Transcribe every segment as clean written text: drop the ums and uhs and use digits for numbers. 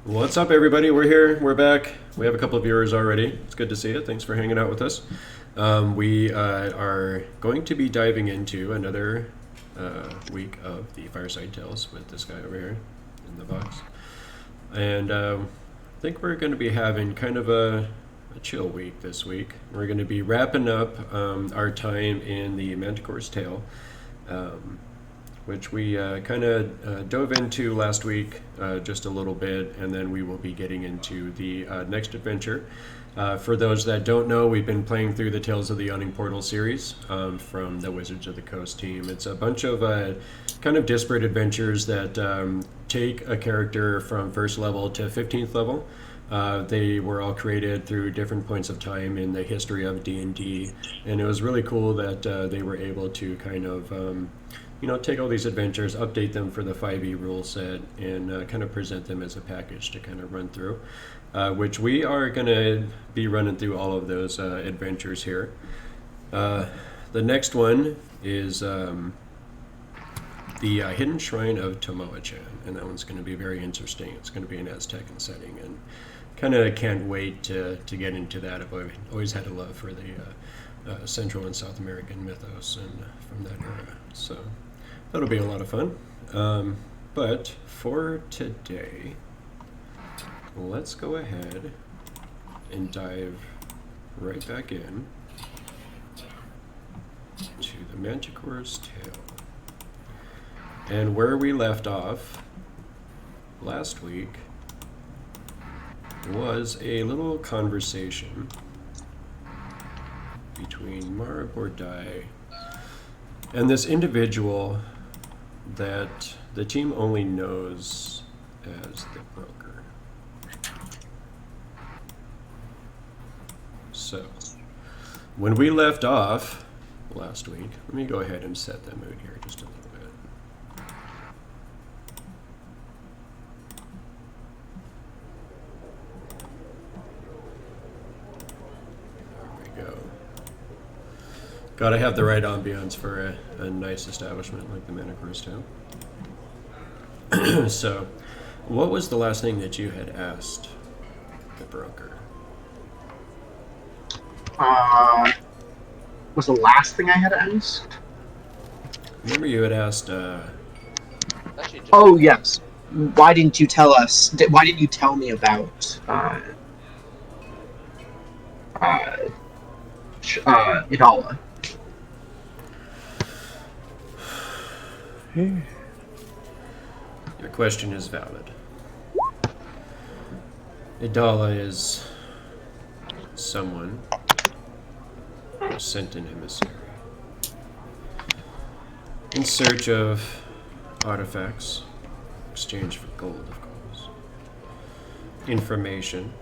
What's up, everybody? We're here. We're back. We have a couple of viewers already. It's good to see you. Thanks for hanging out with us. We are going to be diving into another week of the Fireside Tales with this guy over here in the box. And I think we're going to be having kind of a chill week this week. We're going to be wrapping up our time in the Manticore's Tale. Which we kind of dove into last week just a little bit, and then we will be getting into the next adventure. For those that don't know, we've been playing through the Tales of the Yawning Portal series from the Wizards of the Coast team. It's a bunch of kind of disparate adventures that take a character from first level to 15th level. They were all created through different points of time in the history of D&D, and it was really cool that they were able to kind of take all these adventures, update them for the 5e rule set, and kind of present them as a package to kind of run through, which we are going to be running through all of those adventures here. The next one is the Hidden Shrine of Tomoa-chan, and that one's going to be very interesting. It's going to be an Aztecan setting, and kind of can't wait to get into that. I've always had a love for the Central and South American mythos and from that era, so that'll be a lot of fun. But for today, let's go ahead and dive right back in to the Manticore's Tale. And where we left off last week was a little conversation between Mara Bordai and this individual that the team only knows as the broker. So, when we left off last week, let me go ahead and set the mood here just a little bit. There we go. Gotta have the right ambiance for a nice establishment like the Manticore's Tale. So, what was the last thing that you had asked the broker? Was the last thing I had asked? Remember you had asked, Oh, yes. Why didn't you tell us? Why didn't you tell me about Idala? Your question is valid. Idala is someone who sent an emissary in search of artifacts, exchange for gold, of course, information.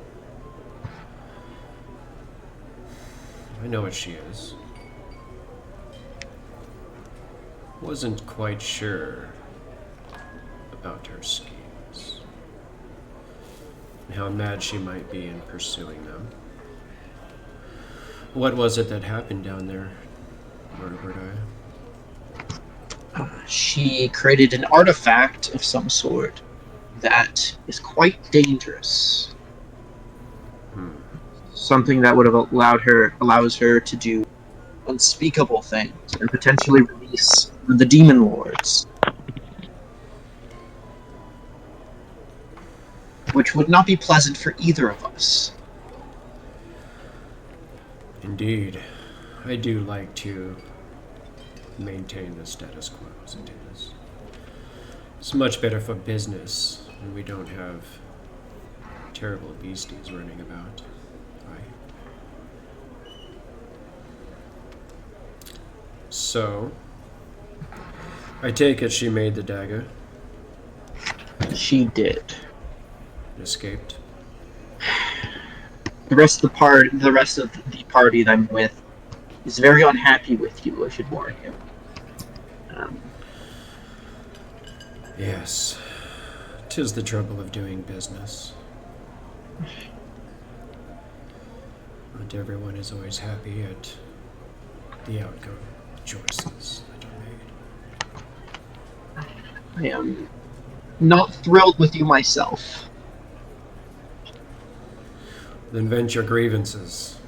I know what she is. Wasn't quite sure about her schemes and how mad she might be in pursuing them. What was it that happened down there, Murderbird Eye? She created an artifact of some sort that is quite dangerous. Something that would have allows her to do unspeakable things and potentially release the demon lords, which would not be pleasant for either of us. Indeed. I do like to maintain the status quo as it is. It's much better for business when we don't have terrible beasties running about, right? So, I take it she made the dagger. She did. Escaped. The rest of the party that I'm with is very unhappy with you. I should warn you. Yes. 'Tis the trouble of doing business. Not everyone is always happy at the outcome, choices that are made. I am not thrilled with you myself. Then vent your grievances.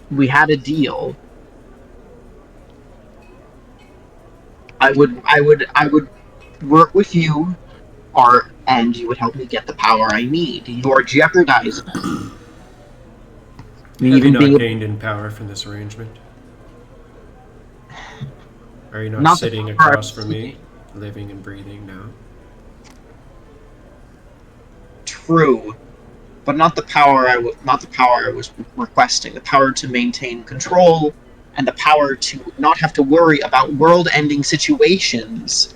We had a deal. I would work with you, and you would help me get the power I need. You are jeopardizing me Have you even being not able, gained in power from this arrangement? Are you not not the sitting power I across was from me, seeking. living and breathing now? True, but not the power I was requesting. The power to maintain control and the power to not have to worry about world-ending situations.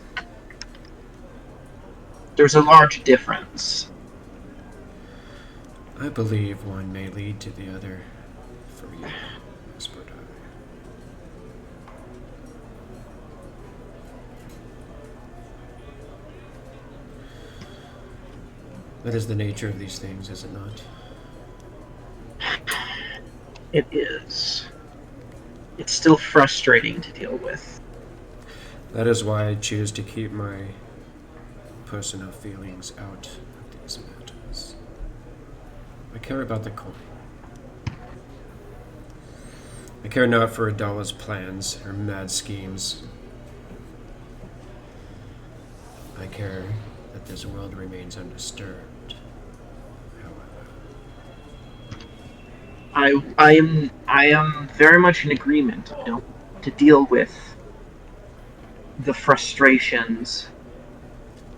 There's a large difference. I believe one may lead to the other for you, whispered I. That is the nature of these things, is it not? It is. It's still frustrating to deal with. That is why I choose to keep my personal feelings out of these matters. I care about the coin. I care not for Adala's plans or mad schemes. I care that this world remains undisturbed. However, I am very much in agreement. I don't want to deal with the frustrations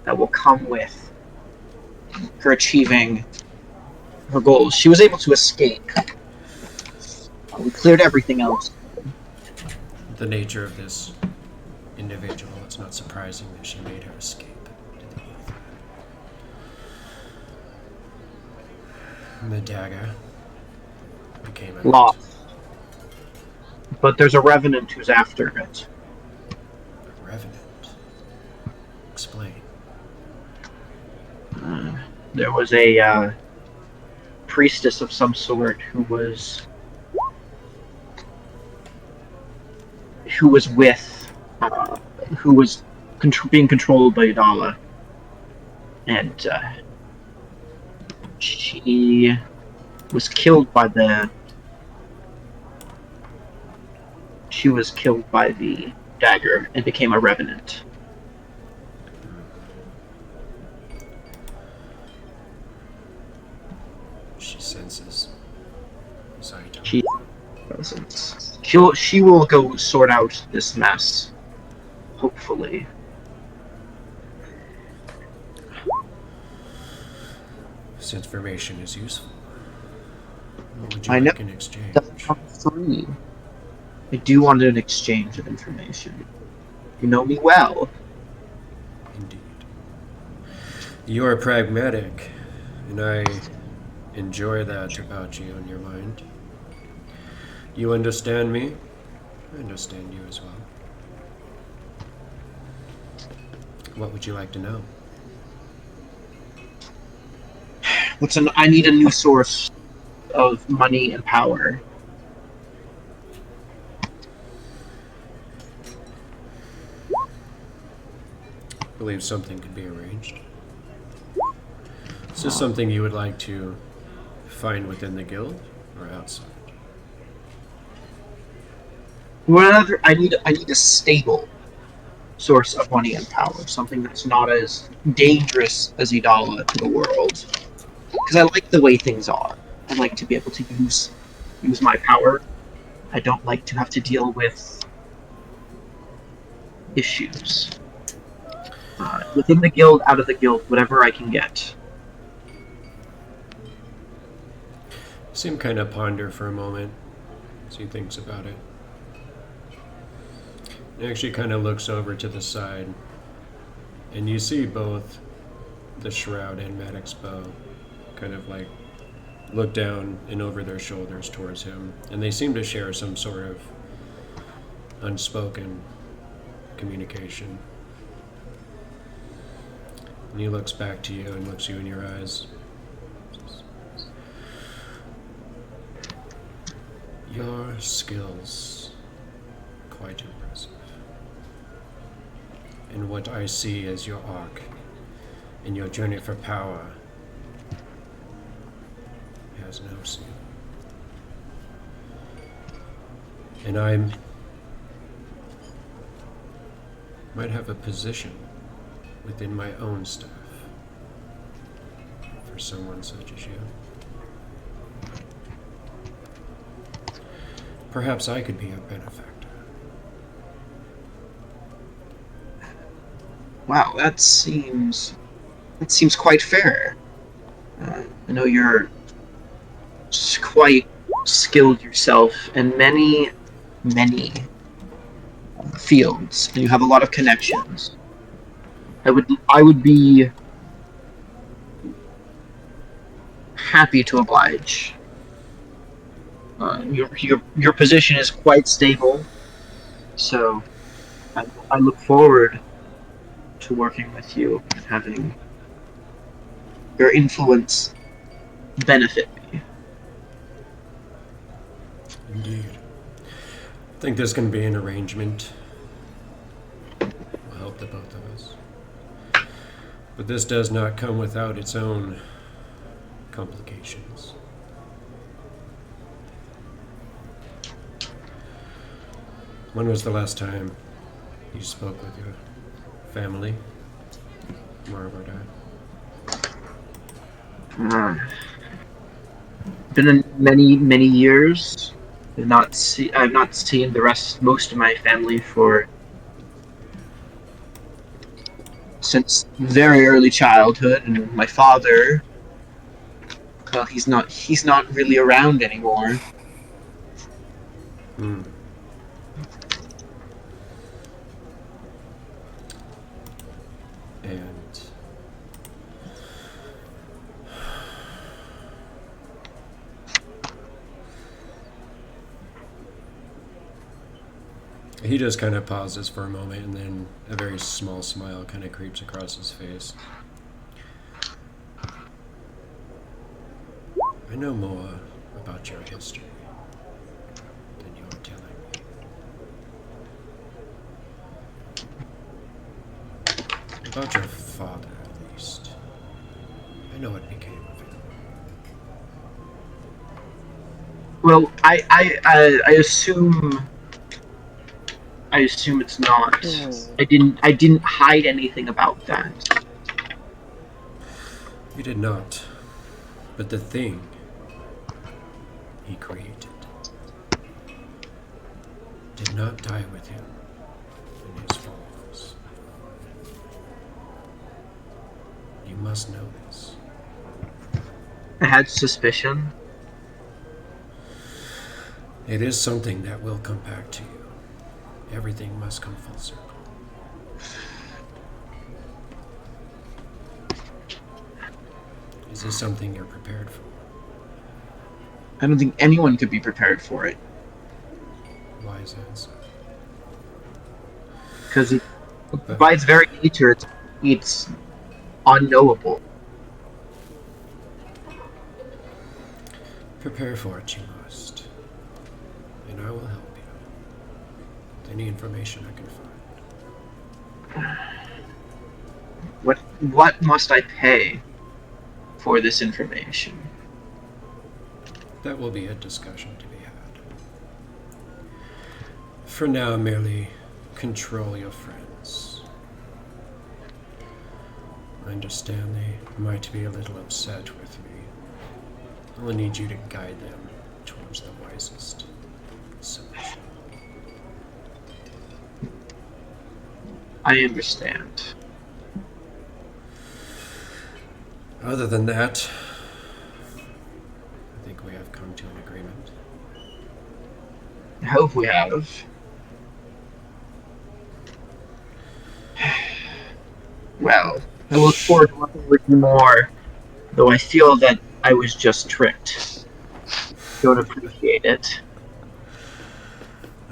that will come with her achieving her goals. She was able to escape. We cleared everything else. the nature of this individual, it's not surprising that she made her escape to the E45. The dagger became a Lost. But there's a revenant who's after it. revenant. Explain. There was a priestess of some sort who was with who was being controlled by Adala, and she was killed by the dagger and became a revenant. She senses. Saito. She doesn't. She will go sort out this mess, hopefully. This information is useful. What would you I know like in exchange? it doesn't come free. I do want an exchange of information. You know me well. Indeed. You are pragmatic, and I enjoy that about you and your mind. You understand me. I understand you as well. What would you like to know? I need a new source of money and power. I believe something could be arranged. Is this something you would like to find within the guild or outside? I need a stable source of money and power, something that's not as dangerous as Idala to the world. Because I like the way things are. I like to be able to use my power. I don't like to have to deal with issues. Within the guild, out of the guild, whatever I can get. Seem kind of ponder for a moment as he thinks about it. He actually kind of looks over to the side, and you see both the Shroud and Maddox Bow kind of like look down and over their shoulders towards him, and they seem to share some sort of unspoken communication. And he looks back to you and looks you in your eyes. Your skills, quite impressive. And what I see as your arc in your journey for power has no seal. And might have a position within my own staff for someone such as you. Perhaps I could be a benefactor. Wow, that seems quite fair. I know you're quite skilled yourself in many fields, and you have a lot of connections. I would be happy to oblige. Your position is quite stable, so I look forward to working with you and having your influence benefit me. Indeed. I think this can be an arrangement. Will help the both of us. But this does not come without its own complications. When was the last time you spoke with your family? Margaret died. Been in many years. I've not seen most of my family since very early childhood, and my father, well, he's not really around anymore. Hmm. And he just kind of pauses for a moment, and then a very small smile kind of creeps across his face. I know more about your history than you're telling me. About your father, at least. I know what became of him. Well, I assume it's not. I didn't hide anything about that. You did not. But the thing he created did not die with him in his falls. You must know this. I had suspicion. It is something that will come back to you. Everything must come full circle. Is this something you're prepared for? I don't think anyone could be prepared for it. Why is that so? Because by its very nature, it's unknowable. Prepare for it, you must. And I will help you. With any information I can find. What must I pay for this information? That will be a discussion to be had. For now, merely control your friends. I understand they might be a little upset with me. I will need you to guide them towards the wisest solution. I understand. Other than that, I think we have come to an agreement. I hope we have. Well, I look forward to working with you more, though I feel that I was just tricked. Don't appreciate it.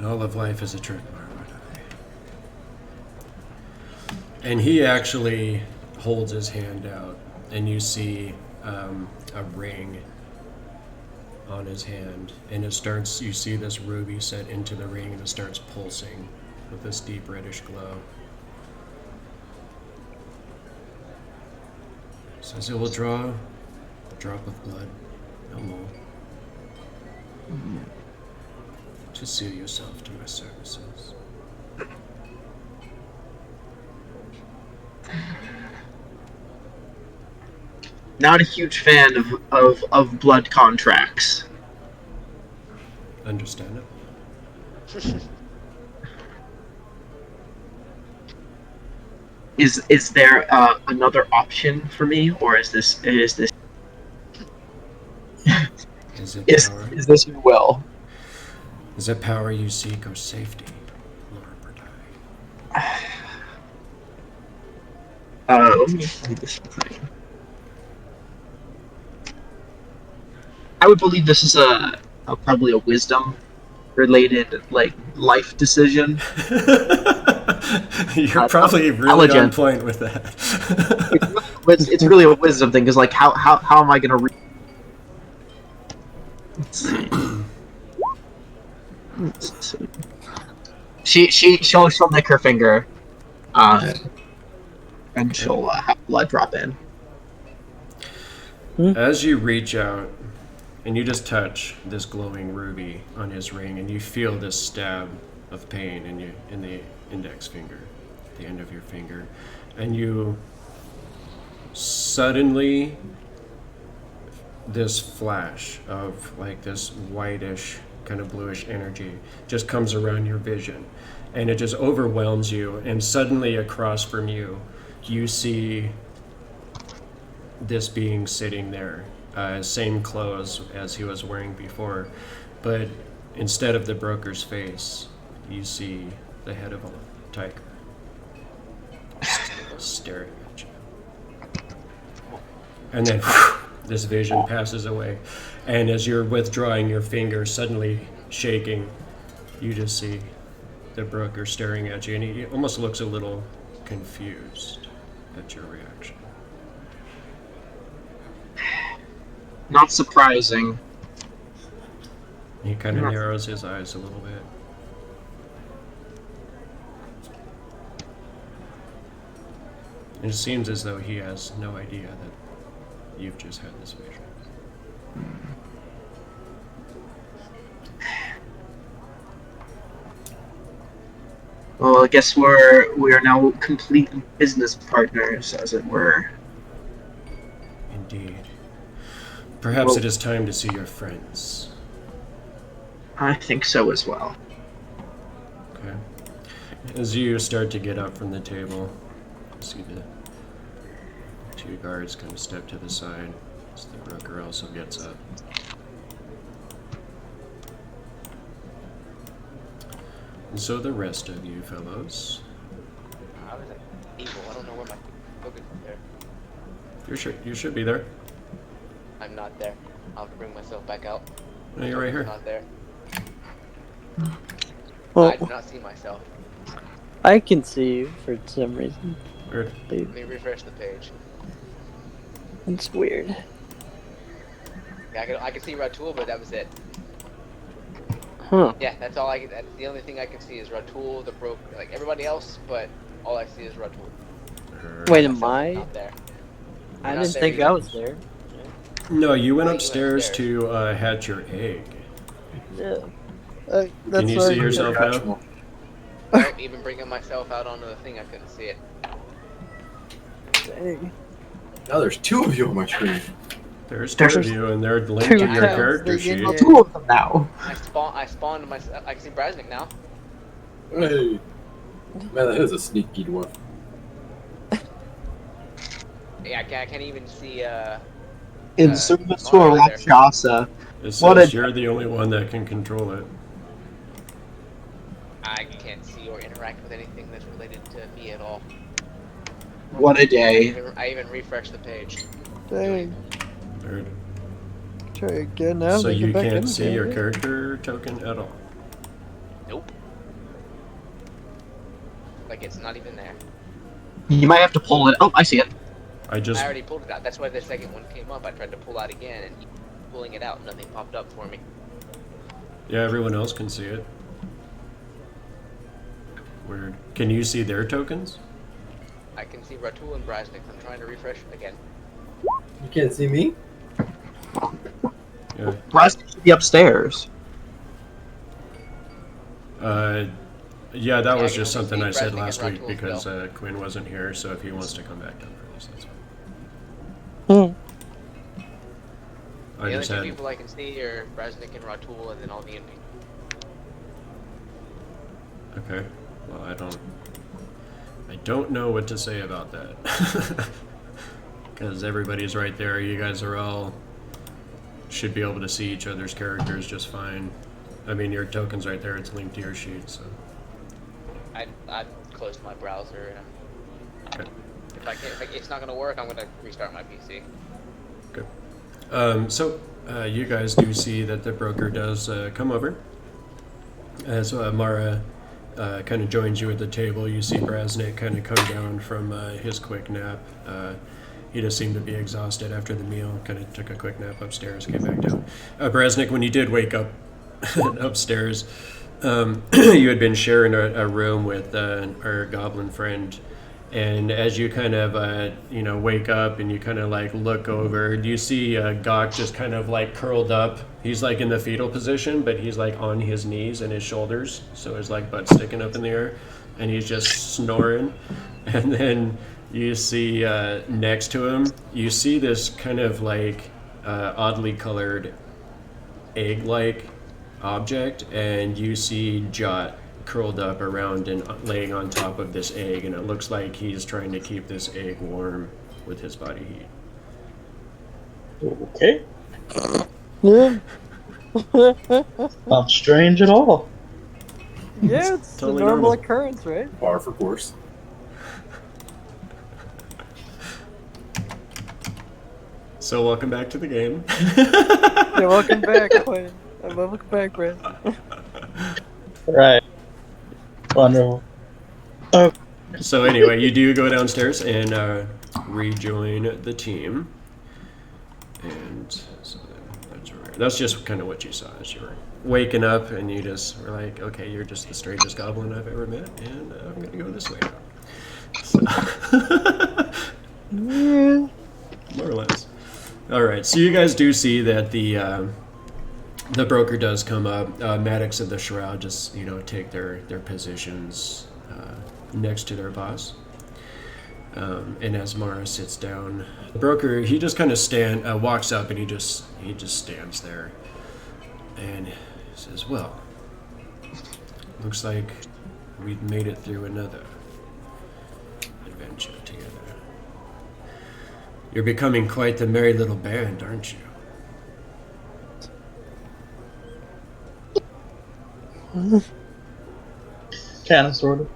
All of life is a trick, Margaret. And he actually holds his hand out, and you see a ring on his hand, and it starts. You see this ruby set into the ring, and it starts pulsing with this deep reddish glow. Says it will draw a drop of blood No more. To seal yourself to my services. Not a huge fan of blood contracts. Understand it? Is there another option for me, or is this Is it power? is this your will? Is it power you seek or safety, Lord Berdai? Let me read this thing. I would believe this is probably a wisdom related like life decision. You're probably really on point with that. It's really a wisdom thing, because like how am I gonna read? Let's see. She'll nick her finger, and she'll have blood drop in. As you reach out and you just touch this glowing ruby on his ring, and you feel this stab of pain in the index finger, the end of your finger, and you suddenly, this flash of like this whitish kind of bluish energy just comes around your vision, and it just overwhelms you, and suddenly across from you you see this being sitting there, same clothes as he was wearing before, but instead of the broker's face, you see the head of a tiger staring at you. And then this vision passes away, and as you're withdrawing your finger, suddenly shaking, you just see the broker staring at you, and he almost looks a little confused at your reaction. Not surprising. He kind of narrows his eyes a little bit. And it seems as though he has no idea that you've just had this vision. Well, I guess we are now complete business partners, as it were. Indeed. Perhaps it is time to see your friends. I think so as well. Okay. As you start to get up from the table, you see the two guards kind of step to the side as the broker also gets up. And so the rest of you fellows. I was like evil. I don't know where my Logan is there. You should be there. I'm not there. I'll have to bring myself back out. No, you're right here. Not there. Well, I do not see myself. I can see you for some reason. Weird. Let me refresh the page. It's weird. Yeah, I could see Ratul, but that was it. Huh. Yeah, that's all I can. That's the only thing I can see is Ratul, the broke, like everybody else, but all I see is Ratul. Wait, am I? Not there. I Not didn't there think either. I was there. No, you went No, you went upstairs upstairs. to hatch your egg. Yeah. Can you see yourself now? Nope, even bringing myself out onto the thing, I couldn't see it. Dang. Now there's two of you on my screen. There's two of you, and they're linked Two to your tabs. character They get sheet. you. Two of them now. I spawned myself. I can see Brasnic now. Hey. Man, that is a sneaky dwarf. Yeah, I can't even see. In service to a Mara there. Rakshasa. It What says a- you're the only one that can control it. I can't see or interact with anything that's related to me at all. What a day. I even refreshed the page. Dang. Weird. Try again now. So they you get back in can't see again. your character token at all. Nope. Like it's not even there. You might have to pull it. Oh, I see it. I just I already pulled it out. That's why the second one came up. I tried to pull out again, and pulling it out, nothing popped up for me. yeah, everyone else can see it. Weird. Can you see their tokens? I can see Ratul and Brasnic. I'm trying to refresh again. You can't see me? Yeah. Brasnic should be upstairs. Yeah, that Yeah, was I can just only something see I said Brasnic last and week Ratul because still. Quinn wasn't here, so if he wants to come back down first, that's fine. Hmm. I The only just two had. people I can see are Brasnic and Ratul, and then all the NPCs. Okay. Well, I don't know what to say about that. Because everybody's right there. You guys are all should be able to see each other's characters just fine. I mean, your token's right there. It's linked to your sheet, so. I closed my browser, and Okay. if it's not gonna work, I'm gonna restart my PC. Good. So you guys do see that the broker does come over. As Mara kind of joins you at the table, you see Brasnic kind of come down from his quick nap. He just seemed to be exhausted after the meal, kind of took a quick nap upstairs, came back down. Brasnic, when you did wake up upstairs, you had been sharing a room with our goblin friend. And as you kind of, wake up and you kind of like look over, you see Gok just kind of like curled up. He's like in the fetal position, but he's like on his knees and his shoulders. So his like butt sticking up in the air. And he's just snoring. And then you see next to him, you see this kind of like oddly colored egg-like object. And you see Jot curled up around and laying on top of this egg, and it looks like he's trying to keep this egg warm with his body heat. Okay. Yeah. Not strange at all. Yeah, it's Totally a normal normal. occurrence, right? Par for course. So welcome back to the game. Yeah, welcome back, Quinn. Welcome back, Brad. Right. Wonderful. So anyway, you do go downstairs and rejoin the team, and so that's just kind of what you saw as you were waking up, and you just were like, okay, you're just the strangest goblin I've ever met, and I'm gonna go this way now. So Yeah. more or less. All right, so you guys do see that the broker does come up. Maddox and the Shroud just take their positions next to their boss. And as Mara sits down, the broker he just kind of walks up and he just stands there, and he says, "Well, looks like we've made it through another adventure together. You're becoming quite the merry little band, aren't you?" Kind of, sort of.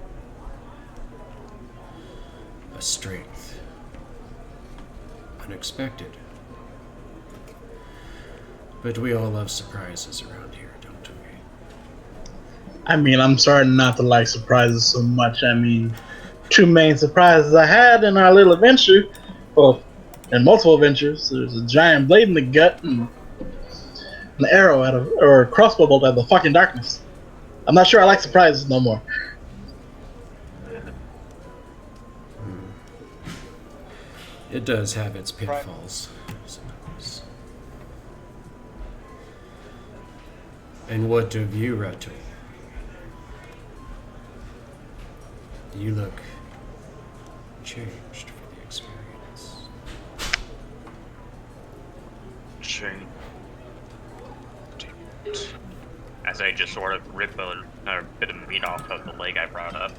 A strength. Unexpected. But we all love surprises around here, don't we? I mean, I'm starting not to like surprises so much. I mean, two main surprises I had in our little adventure, well, in multiple adventures, there's a giant blade in the gut and an arrow or a crossbow bolt out of the fucking darkness. I'm not sure I like surprises no more. It does have its pitfalls, I suppose. And what of you, Ratu? You look changed for the experience. Shane. As I just sort of rip a bit of meat off of the leg I brought up.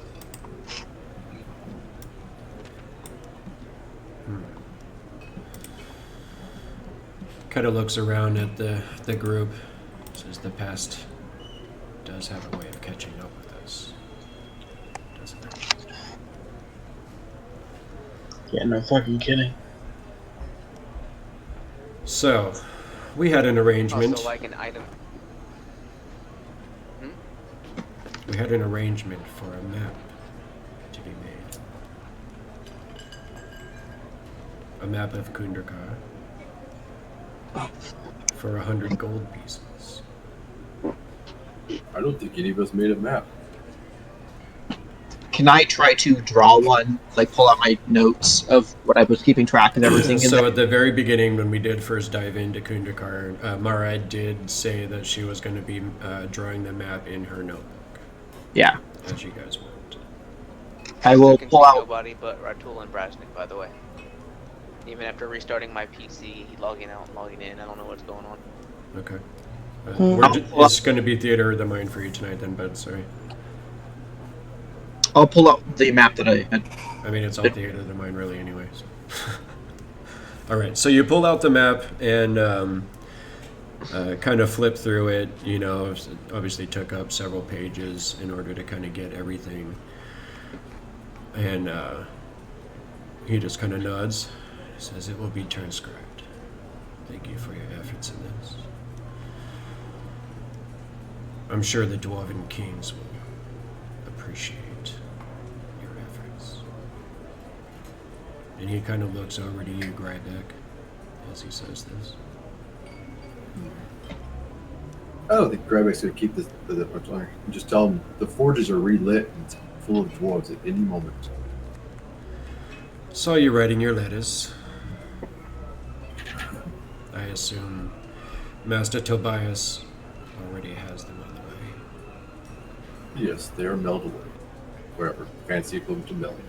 Kind of looks around at the group. Says the past does have a way of catching up with us, doesn't it? Yeah, no fucking kidding. So, we had an arrangement. Also, like an item. We had an arrangement for a map to be made. A map of Kundarkar for 100 gold pieces. I don't think any of us made a map. can I try to draw one? Like pull out my notes of what I was keeping track of everything in So there? at the very beginning, when we did first dive into Kundakar, Mara did say that she was going to be drawing the map in her notebook Yeah. as you guys went. I will can pull see out. nobody but Ratul and Brasnic, by the way. Even after restarting my PC, logging out and logging in, I don't know what's going on. Okay. Hmm. It's going to be Theater of the Mind for you tonight then, bud. Sorry. I'll pull out the map that I had. I mean, it's all Theater of the Mind really anyway. So. All right. So you pull out the map and kind of flip through it. You know, it obviously took up several pages in order to kind of get everything. And he just kind of nods. Says it will be transcribed. Thank you for your efforts in this. I'm sure the Dwarven Kings will appreciate your efforts. And he kind of looks over to you, Grybek, as he says this. I don't think Grybek's going to keep this that much longer. Just tell him the forges are relit and it's full of dwarves at any moment. Saw you writing your letters. I assume Master Tobias already has them on the way. Yes, they are mailed away. Wherever. Fancy equivalent to mailing.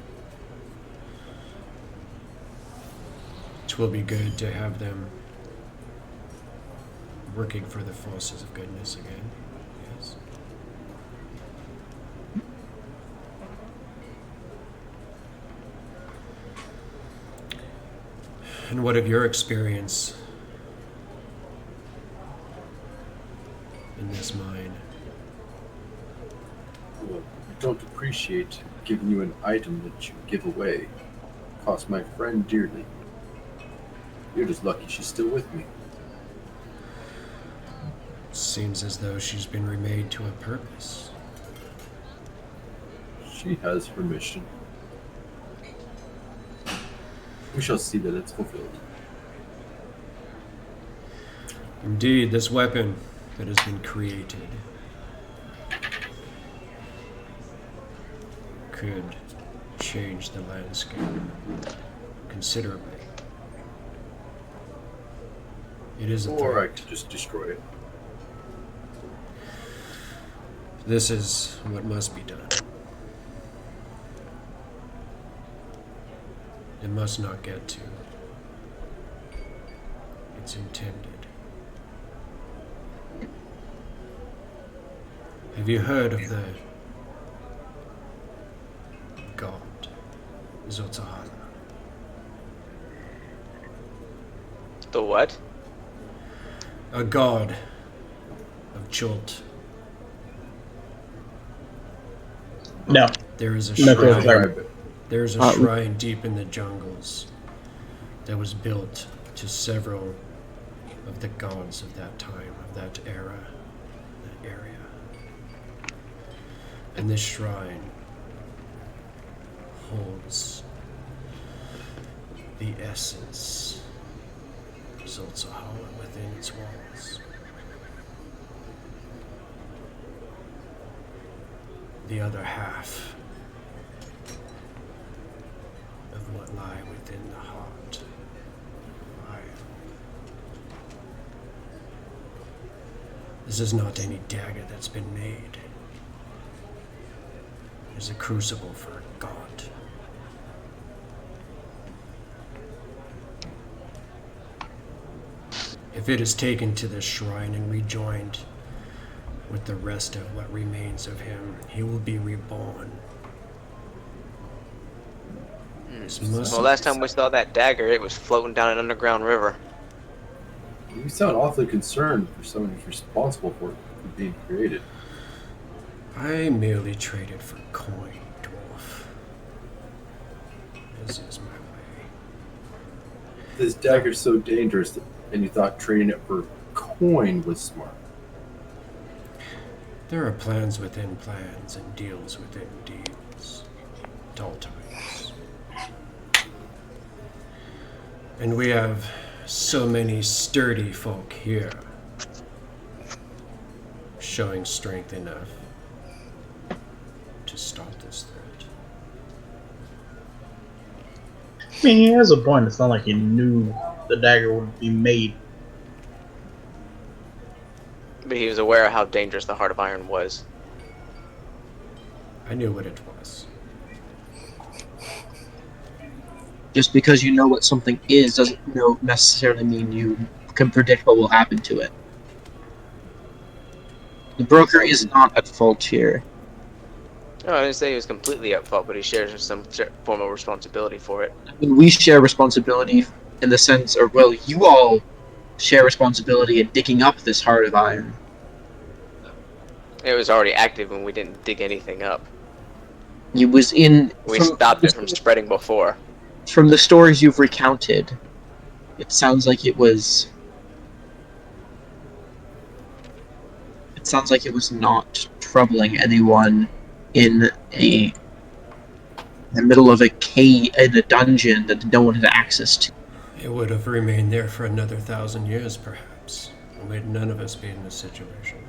It will be good to have them working for the forces of goodness again. Yes. And what of your experience in this mine? Well, I don't appreciate giving you an item that you give away. Cost my friend dearly. You're just lucky she's still with me. Seems as though she's been remade to a purpose. She has her mission. We shall see that it's fulfilled. Indeed, this weapon that has been created could change the landscape considerably. It is a Or I threat. could just destroy it. This is what must be done. It must not get to its intended. Have you heard of the god Zotahala? The what? A god of Jolt. No. There is a No, shrine. sorry. There's a shrine deep in the jungles that was built to several of the gods of that time, of that era, that area. And this shrine holds the essence of Zolzahala within its walls. The other half of what lie within the heart of fire. This is not any dagger that's been made. It is a crucible for a god. If it is taken to this shrine and rejoined with the rest of what remains of him, he will be reborn. Well, last time we saw that dagger, it was floating down an underground river. You sound awfully concerned for someone who's responsible for it being created. I merely traded for coin, dwarf. This is my way. This dagger's so dangerous, and you thought trading it for coin was smart. There are plans within plans and deals within deals. At all times. And we have so many sturdy folk here, showing strength enough to stop this threat. I mean, he has a point. It's not like he knew the dagger would be made. But he was aware of how dangerous the Heart of Iron was. I knew what it was. Just because you know what something is doesn't necessarily mean you can predict what will happen to it. The broker is not at fault here. No, I didn't say he was completely at fault, but he shares some form of responsibility for it. I mean, we share responsibility in the sense, or well, you all share responsibility in digging up this Heart of Iron. It was already active and we didn't dig anything up. It was in. We stopped it from spreading before. From the stories you've recounted, it sounds like it was. It sounds like it was not troubling anyone in the middle of a cave, in a dungeon that no one had access to. It would have remained there for another 1,000 years, perhaps. And we'd none of us be in this situation.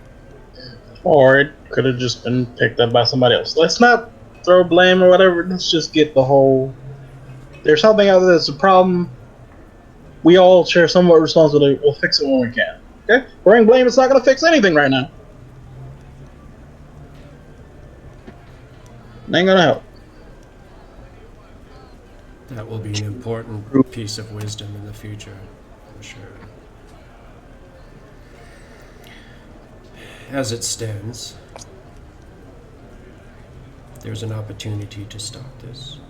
Or it could have just been picked up by somebody else. Let's not throw blame or whatever. Let's just get the whole... There's something out there that's a problem. We all share somewhat responsibility. We'll fix it when we can. Okay? Throwing blame, it's not going to fix anything right now. It ain't going to help. That will be an important piece of wisdom in the future, I'm sure. As it stands, there's an opportunity to stop this.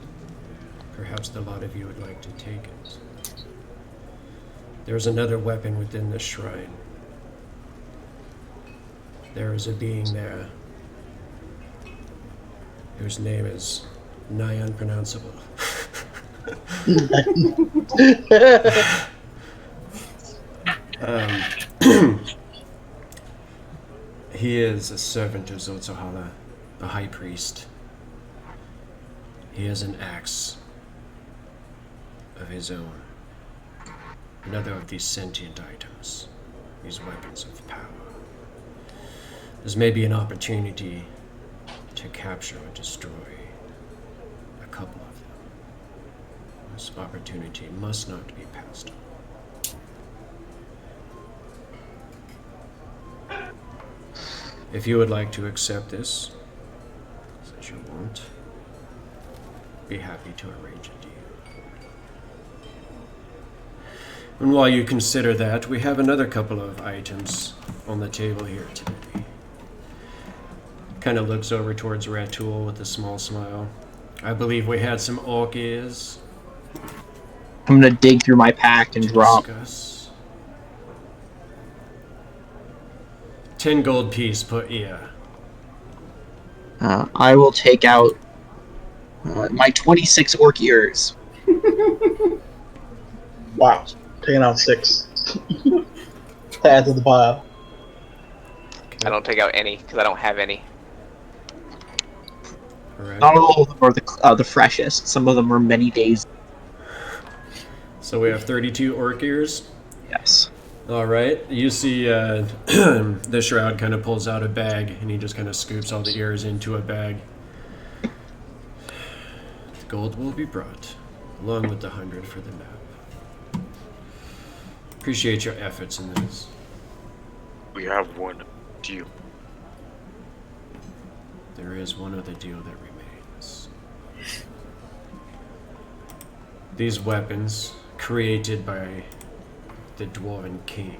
Perhaps the lot of you would like to take it. There's another weapon within this shrine. There is a being there whose name is nigh unpronounceable. He is a servant of Zotzohala, the high priest. He has an axe of his own. Another of these sentient items, these weapons of power. There's maybe an opportunity to capture or destroy a couple of them. This opportunity must not be passed on. If you would like to accept this, since you won't, be happy to arrange a deal. And while you consider that, we have another couple of items on the table here today. Kind of looks over towards Ratul with a small smile. I believe we had some orc ears I'm gonna dig through my pack and to drop. discuss. 10 gold piece per ear. I will take out my 26 orc ears. Wow. Taking out 6. Add to the pile. I don't take out any because I don't have any. Alright. Not all of them are the freshest. Some of them are many days. So we have 32 orc ears. Yes. Alright, you see the Shroud kind of pulls out a bag and he just kind of scoops all the ears into a bag. The gold will be brought, along with the 100 for the map. Appreciate your efforts in this. We have one deal. There is one other deal that remains. These weapons, created by the Dwarven King,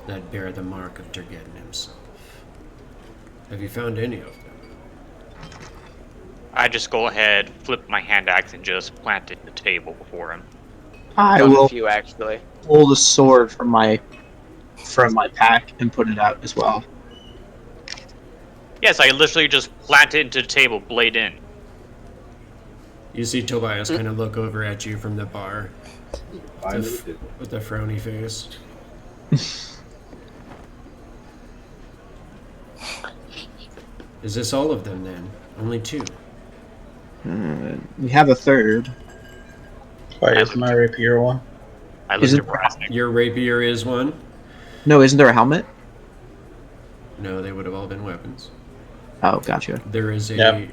that bear the mark of Durgeddon himself. Have you found any of them? I just go ahead, flip my hand axe, and just plant it in the table before him. I Found will a few actually. pull the sword from my pack and put it out as well. Yes, I literally just plant it into the table, blade in. You see Tobias kind of look over at you from the bar Finally did. with a frowny face. Is this all of them then? Only 2? We have a third. Why is my rapier one? I looked Isn't at Brasnic. Your rapier is one? No, isn't there a helmet? No, they would have all been weapons. Oh, gotcha. There is a Yep.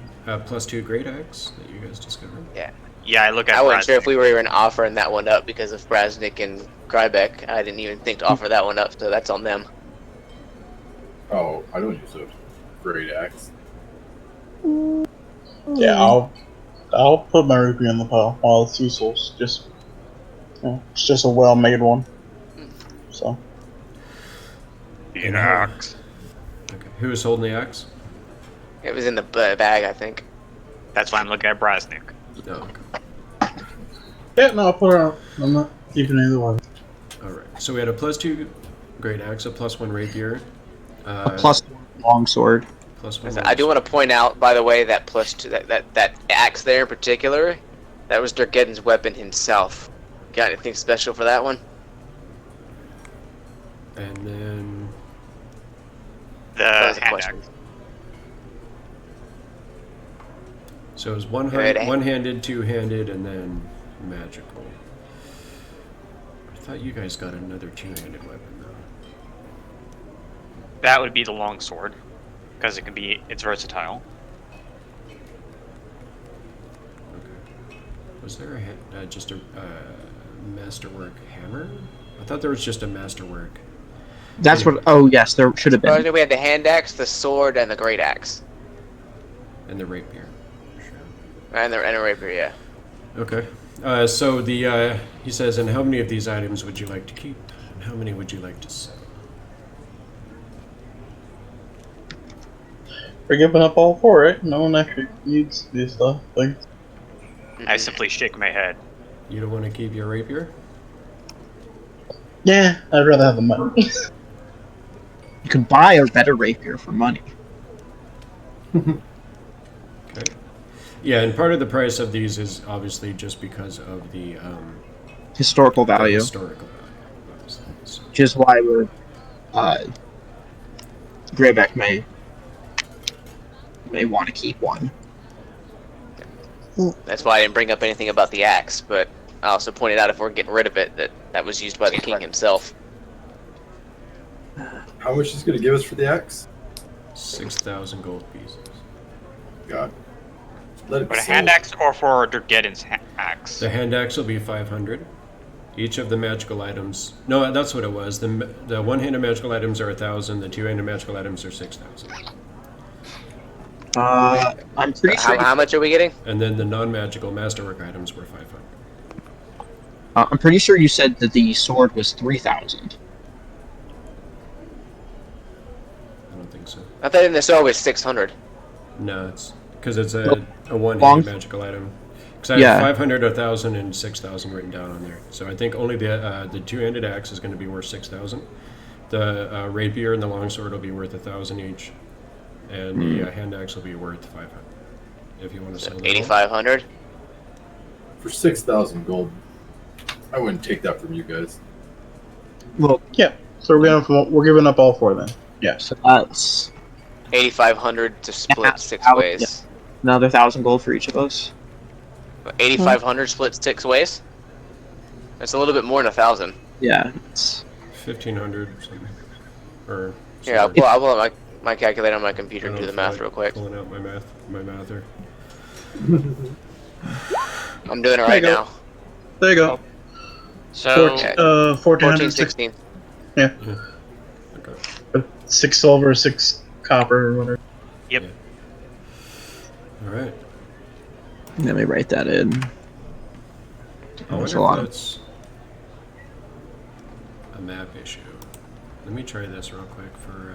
+2 great axe that you guys discovered. Yeah. Yeah, I look at I wasn't sure if Brasnic. we were even offering that one up because of Brasnic and Grybek. I didn't even think to offer that one up, so that's on them. Oh, I don't use a great axe. Yeah, I'll put my rapier in the pile while it's useful. It's just a well-made one. So And The axe. Okay. Who is holding the axe? It was in the bag, I think. That's why I'm looking at Brasnic. No. Okay. yeah, no, I'll put it on. I'm not keeping either one. All right. So we had a +2 great axe, a +1 rapier, A +1 longsword. +1. I do want to point out, by the way, that +2, that axe there in particular, that was Durgeddon's weapon himself. Got anything special for that one? And then That was The a hand question. axe. so it was Good. one-handed, two-handed, and then magical. I thought you guys got another two-handed weapon though. That would be the longsword, because it's versatile. Okay. Was there just a masterwork hammer? I thought there was just a masterwork. That's what. Oh yes, there should have been. We had the hand axe, the sword, and the great axe. And the rapier. Sure. And a rapier, yeah. Okay. So he says, and how many of these items would you like to keep? And how many would you like to sell? We're giving up all 4, right? No one actually needs these stuff. Like, I simply shake my head. You don't want to keep your rapier? yeah, I'd rather have the money. You could buy a better rapier for money. Okay. Yeah, and part of the price of these is obviously just because of the Historical the value, historical value, obviously. So, which is why we're Grybek may want to keep one. That's why I didn't bring up anything about the axe, but I also pointed out if we're getting rid of it, that was used by the king himself. How much is going to give us for the axe? 6,000 gold pieces. God. Let it For be a hand sold. axe or for Durgeddon's axe? The hand axe will be 500. Each of the magical items. No, that's what it was. The one-handed magical items are 1,000. The two-handed magical items are 6,000. I'm pretty sure. How much are we getting? And then the non-magical masterwork items were 500. I'm pretty sure you said that the sword was 3,000. I don't think so. I thought in the sword was 600. No, it's because it's a Long- one-handed magical item. Because I have Yeah. 500, 1,000, and 6,000 written down on there. So I think only the two-handed axe is going to be worth 6,000. The rapier and the longsword will be worth 1,000 each, and the hand axe will be worth 500. If you want to sell them all. 8,500. For 6,000 gold, I wouldn't take that from you guys. Well, yeah, so we're giving up all 4 then. Yes. so that's 8,500 to split Yeah, 6 I would- ways. another 1,000 gold for each of us. 8,500 split 6 ways? That's a little bit more than 1,000. Yeah, it's 1,500 or something. Or Here, I'll pull out my calculator on my computer I and don't do the feel math like real quick. Pulling out my mather. I'm doing it There right you go. now. There you go. So, 1400, 14, 6, 16. Okay. 6 silver, 6 copper, or whatever. yep. All right. let me write that in. I That's wonder a lot if of. that's a map issue. Let me try this real quick for.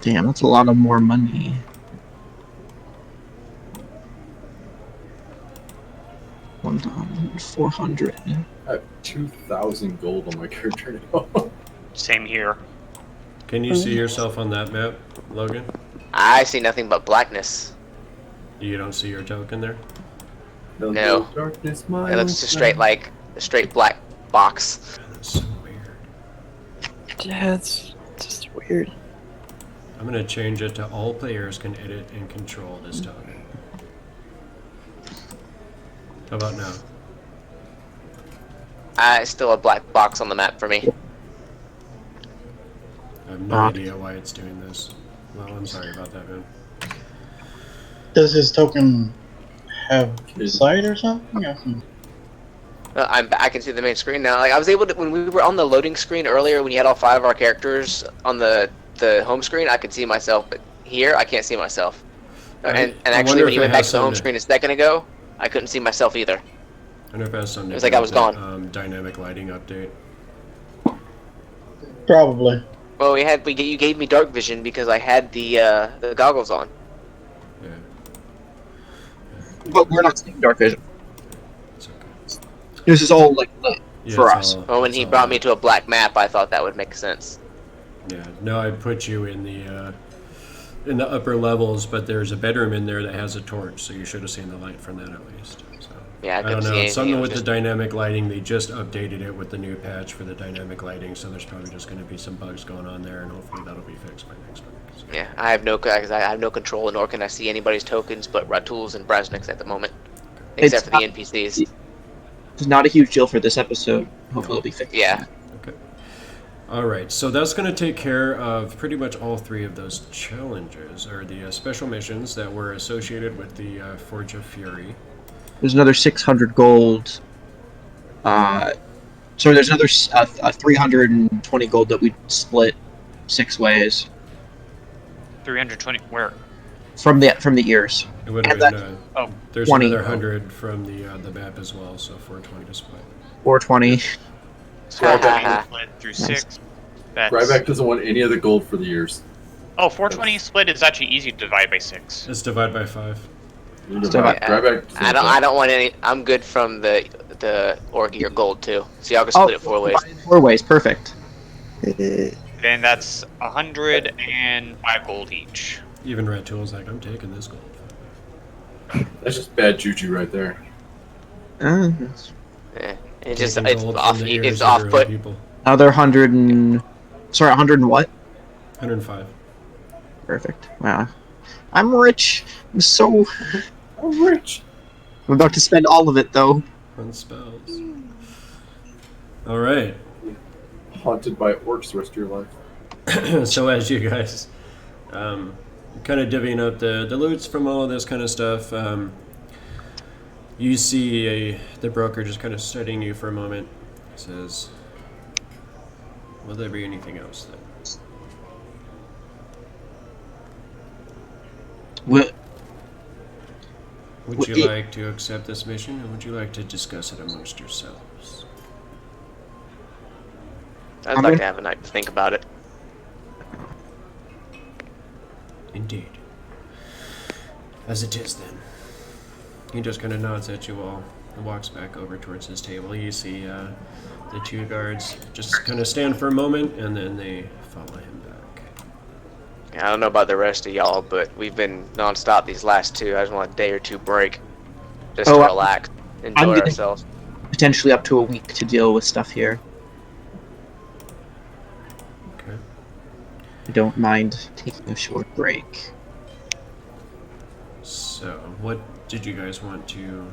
Damn, that's a lot of more money. $1,400. I have 2,000 gold on my character now. Same here. Can you see yourself on that map, Logan? I see nothing but blackness. You don't see your token there? No. Darkness, my It looks just straight like a straight black box. That's so weird. Yeah, it's just weird. I'm gonna change it to all players can edit and control this token. How about now? It's still a black box on the map for me. I have no idea why it's doing this. Well, I'm sorry about that, man. Does his token have sight or something? Yeah. I can see the main screen now. Like I was able to when we were on the loading screen earlier when you had all 5 of our characters on the home screen. I could see myself, but here I can't see myself. And actually, wonder when if you it went back has to the home something screen a second ago, I couldn't see myself either. I wonder if it has something to It was do like I with was that, dynamic lighting update. Probably. Well, you gave me dark vision because I had the goggles on. Yeah, But we're not seeing dark vision. it's okay. This is all like lit Yeah, for it's us. all- Well, when it's he all brought me lit. to a black map, I thought that would make sense. Yeah, no, I put you in the upper levels, but there's a bedroom in there that has a torch, so you should have seen the light from that at least. So, Yeah, I I couldn't don't see know. anything. It's something It was with just- the dynamic lighting. They just updated it with the new patch for the dynamic lighting, so there's probably just going to be some bugs going on there, and hopefully that'll be fixed by next week. So, Yeah, I have no control, nor can I see anybody's tokens but Ratul's and Brasnics at the moment, except It's for the NPCs. It's not a huge deal for this episode. Hopefully it'll be fixed. Yeah. okay. All right, so that's going to take care of pretty much all 3 of those challenges, or the special missions that were associated with the Forge of Fury. There's another 600 gold. So there's another 320 gold that we split 6 ways 320. Where? from the ears. It would have And been. Oh, There's 20. another 100 from the map as well, so 420 to split. 420. split through 6. That's Grybek doesn't want any of the gold for the years. Oh, 420 split is actually easy to divide by 6. Let's divide by 5. Grybek doesn't I don't want any. I'm good from the org or gold too. So y'all can split it 4 ways. 4 ways, perfect. Then that's 105 gold each. Even Red Tool's like, I'm taking this gold. That's just bad juju right there. Yeah. It's just Taking it's gold off. from the ears It's of your own off put. people. Another 100 and 100 and what? 105. Perfect. Wow. I'm rich. I'm rich. I'm about to spend all of it though. On spells. All right. Haunted by orcs the rest of your life. So as you guys kind of divvying up the loots from all of this kind of stuff, you see the broker just kind of studying you for a moment. He says, will there be anything else then? Well, Would Well, you like to accept this mission, or would you like to discuss it amongst yourselves? I'd I'm like in- to have a night to think about it. Indeed. As it is then. He just kind of nods at you all and walks back over towards his table. You see the 2 guards just kind of stand for a moment, and then they follow him back. Yeah, I don't know about the rest of y'all, but we've been non-stop these last 2. I just want a day or 2 break, just Oh, to I- relax, I'm enjoy getting- ourselves. potentially up to a week to deal with stuff here. Okay. I don't mind taking a short break. So, what did you guys want to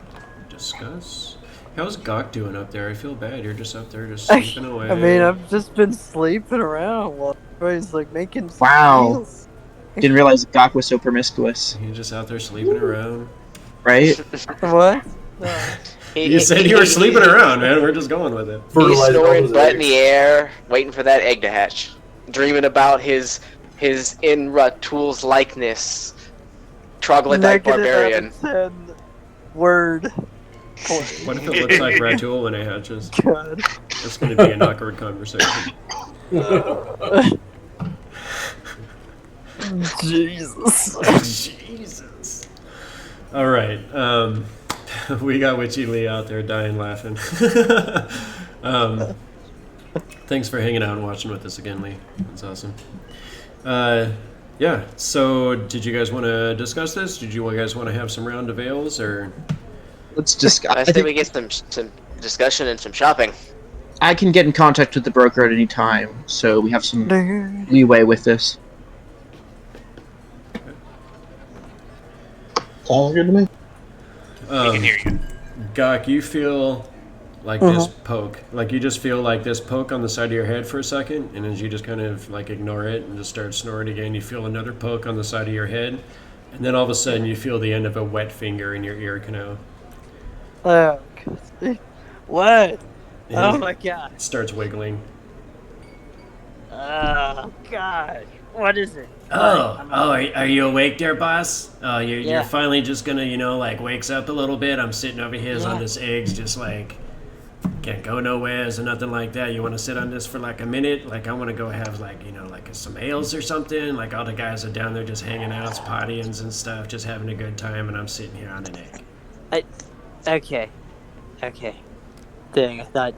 discuss? How's Gok doing up there? I feel bad. You're just up there just sleeping away. I mean, I've just been sleeping around while everybody's like making Wow. meals. Didn't realize Gok was so promiscuous, You're just out there sleeping around. right? What? No. You said you were sleeping around, man. We're just going with it. He's Fertilize all snoring those butt in eggs. the air, waiting for that egg to hatch. Dreaming about his in Ratul's likeness. Troglodyte barbarian. Negative out of 10 word. What if it looks like Ratul when it hatches? God. It's going to be an awkward conversation. Jesus. Jesus. All right. We got Witchy Lee out there dying laughing. Thanks for hanging out and watching with us again, Lee. That's awesome. Yeah, so did you guys want to discuss this? Did you guys want to have some round of ales, or? Let's discuss. I think we get some discussion and some shopping. I can get in contact with the broker at any time, so we have some leeway with this. Sounds good to me. I can hear you. Gok, you feel like this poke. Like you just feel like this poke on the side of your head for a second, and as you just kind of like ignore it and just start snoring again, you feel another poke on the side of your head, And then all of a sudden you feel the end of a wet finger in your ear canal. Oh, God. What? And Oh my God. it starts wiggling. Oh God. What is it? Are you awake there, boss? Oh, you're Yeah. finally just gonna, wakes up a little bit. I'm sitting over here on Yeah. this eggs, just like, can't go nowhere or nothing like that. You want to sit on this for like a minute? Like, I want to go have like some ales or something. Like, all the guys are down there just hanging out, partying and stuff, just having a good time, and I'm sitting here on an egg. Okay. Dang, I thought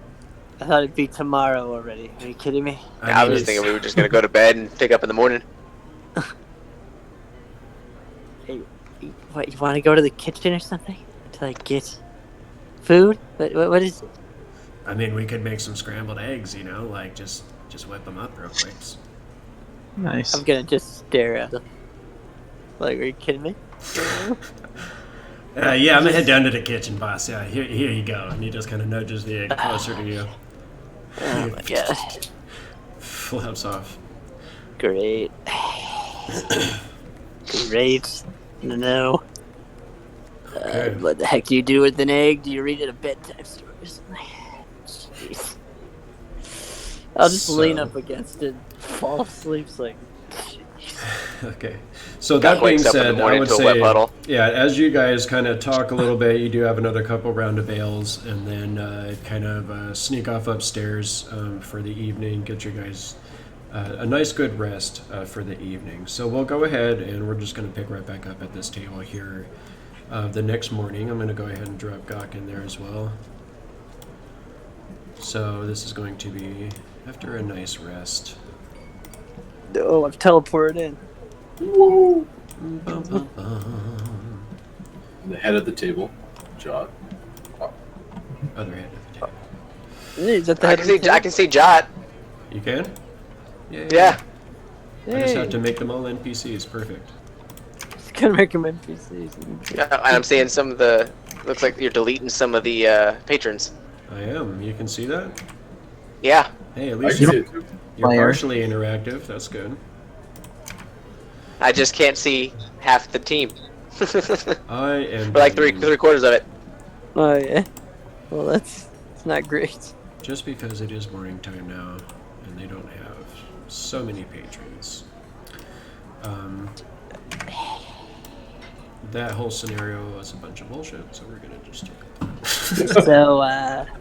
it'd be tomorrow already. Are you kidding me? I was just thinking we were just gonna go to bed and pick up in the morning. Hey, what? You want to go to the kitchen or something to like get food? What is it? I mean, we could make some scrambled eggs, like just whip them up real quick. Nice. I'm gonna just stare at them. Like, are you kidding me? Yeah, I'm gonna head down to the kitchen, boss. Yeah, here you go. And he just kind of nudges the egg closer to you. Oh my God. Flaps off. Great. Great. No. Okay. What the heck do you do with an egg? Do you read it a bedtime story or something? Jeez. I'll just lean up against it, fall asleep, like. Okay. So that being wakes up in the said, I morning would to a wet say, puddle. yeah, as you guys kind of talk a little bit, you do have another couple round of ales, and then kind of sneak off upstairs for the evening, get you guys a nice good rest for the evening. So we'll go ahead and we're just going to pick right back up at this table here the next morning. I'm going to go ahead and drop Gok in there as well. So this is going to be after a nice rest. Oh, I've teleported in. Whoa! Bum, bum, bum. The head of the table, Jot. Other hand of the table. Is that the I head can of the see. I table? can see Jot. You can? Yay. Yeah. I just Hey, have to make them all NPCs. Perfect. just gonna make them NPCs. And I'm seeing some of the. Looks like you're deleting some of the patrons. I am. You can see that? Yeah. Hey, at I least can see it too. you're Player. partially interactive. That's good. I just can't see half the team. I am. Or like three quarters of it. Oh yeah. Well, it's not great. Just because it is morning time now, and they don't have so many patrons. That whole scenario was a bunch of bullshit, so we're gonna just take it. So,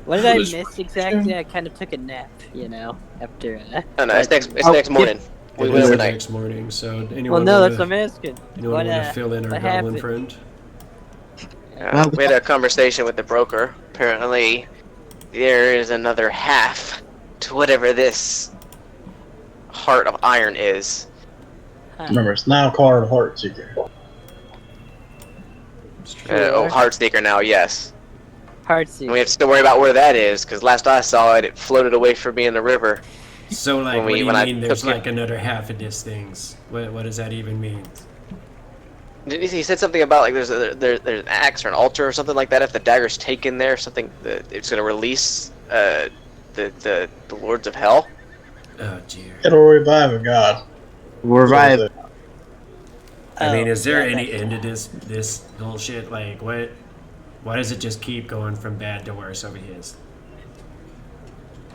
what did I Well, miss exactly? I kind of took a nap, after. Oh no, it's next morning. We It went is the overnight. next morning, so Well, anyone no, that's wanna, what I'm asking. anyone What, want to fill in our what goblin happened? friend? We had a conversation with the broker. Apparently, there is another half to whatever this heart of iron is. Remember, it's now called Heart Seeker. Heart Sneaker now, yes. Heartseek. And we have to still worry about where that is, because last I saw it, it floated away from me in the river. So, like, When what do you when I mean there's took it- like another half of these things? What does that even mean? He said something about like there's an axe or an altar or something like that. If the dagger's taken there, something it's going to release the lords of hell. Oh, dear. It'll revive a god. Revive. I mean, is there yeah, any that- end to this bullshit? Like, why does it just keep going from bad to worse over here?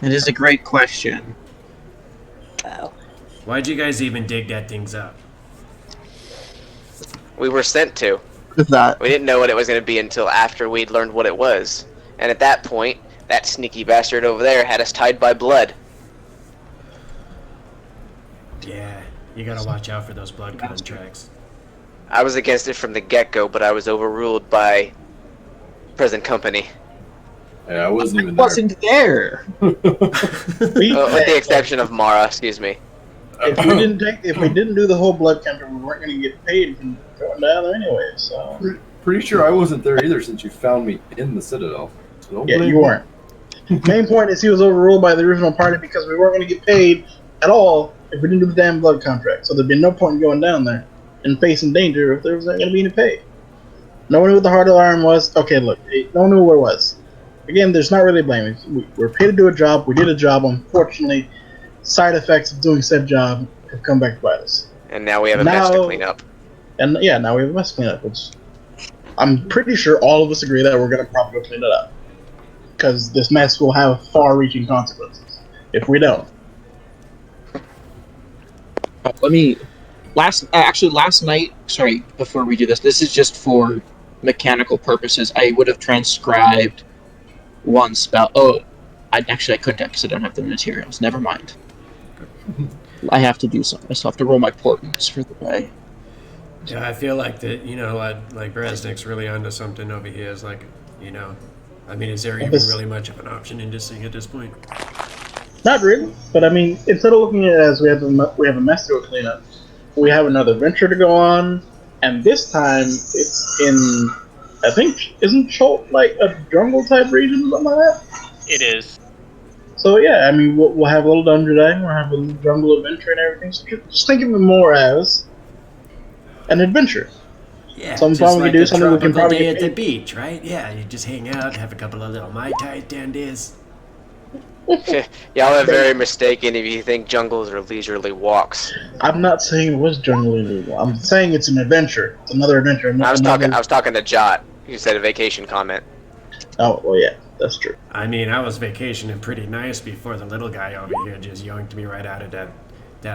It is a great question. Wow. Why'd you guys even dig that things up? We were sent to. With that, We didn't know what it was going to be until after we'd learned what it was. And at that point, that sneaky bastard over there had us tied by blood. Yeah, you gotta watch out for those blood contracts. I was against it from the get-go, but I was overruled by present company. Yeah, I wasn't even wasn't there. With the exception of Mara, excuse me. If we didn't do the whole blood counter, we weren't going to get paid from going down there anyway. So Pretty sure I wasn't there either since you found me in the Citadel. So don't yeah, blame you me. weren't. Main point is he was overruled by the original party because we weren't going to get paid at all if we didn't do the damn blood contract. So there'd be no point in going down there and facing danger if there wasn't going to be any pay. No one knew what the Heart of Iron was. Okay, look, no one knew what it was. Again, there's not really blaming. We're paid to do a job. We did a job. Unfortunately, side effects of doing said job have come back to bite us. And now we have a mess to clean up. And yeah, now we have a mess cleanup, which I'm pretty sure all of us agree that we're going to probably clean it up. Because this mess will have far-reaching consequences if we don't. Let me last night. Sorry, before we do this, this is just for mechanical purposes. I would have transcribed one spell. Oh, I couldn't because I don't have the materials. Never mind. I have to do something. I still have to roll my portents for the day. Yeah, I feel like that. Like Brasnic's really onto something over here. Is like, I mean, is there even really much of an option in this thing at this point? Not really, but I mean, instead of looking at it as we have a mess to go clean up, we have another venture to go on, and this time it's in, I think, isn't Cholt like a jungle type region or something like that? It is. So yeah, I mean, we'll have a little dungeon day, we'll have a little jungle adventure and everything. So just think of it more as an adventure. Yeah, Sometime just we like can do a something we can tropical probably day get at the paid. beach, right? Yeah, you just hang out, have a couple of little mai tais down this. Y'all are very mistaken if you think jungles are leisurely walks. I'm not saying it was jungle illegal. I'm saying it's an adventure. It's another adventure. I was another... talking to Jot. You said a vacation comment. Oh well, yeah, that's true. I mean, I was vacationing pretty nice before the little guy over here just yoinked me right out of that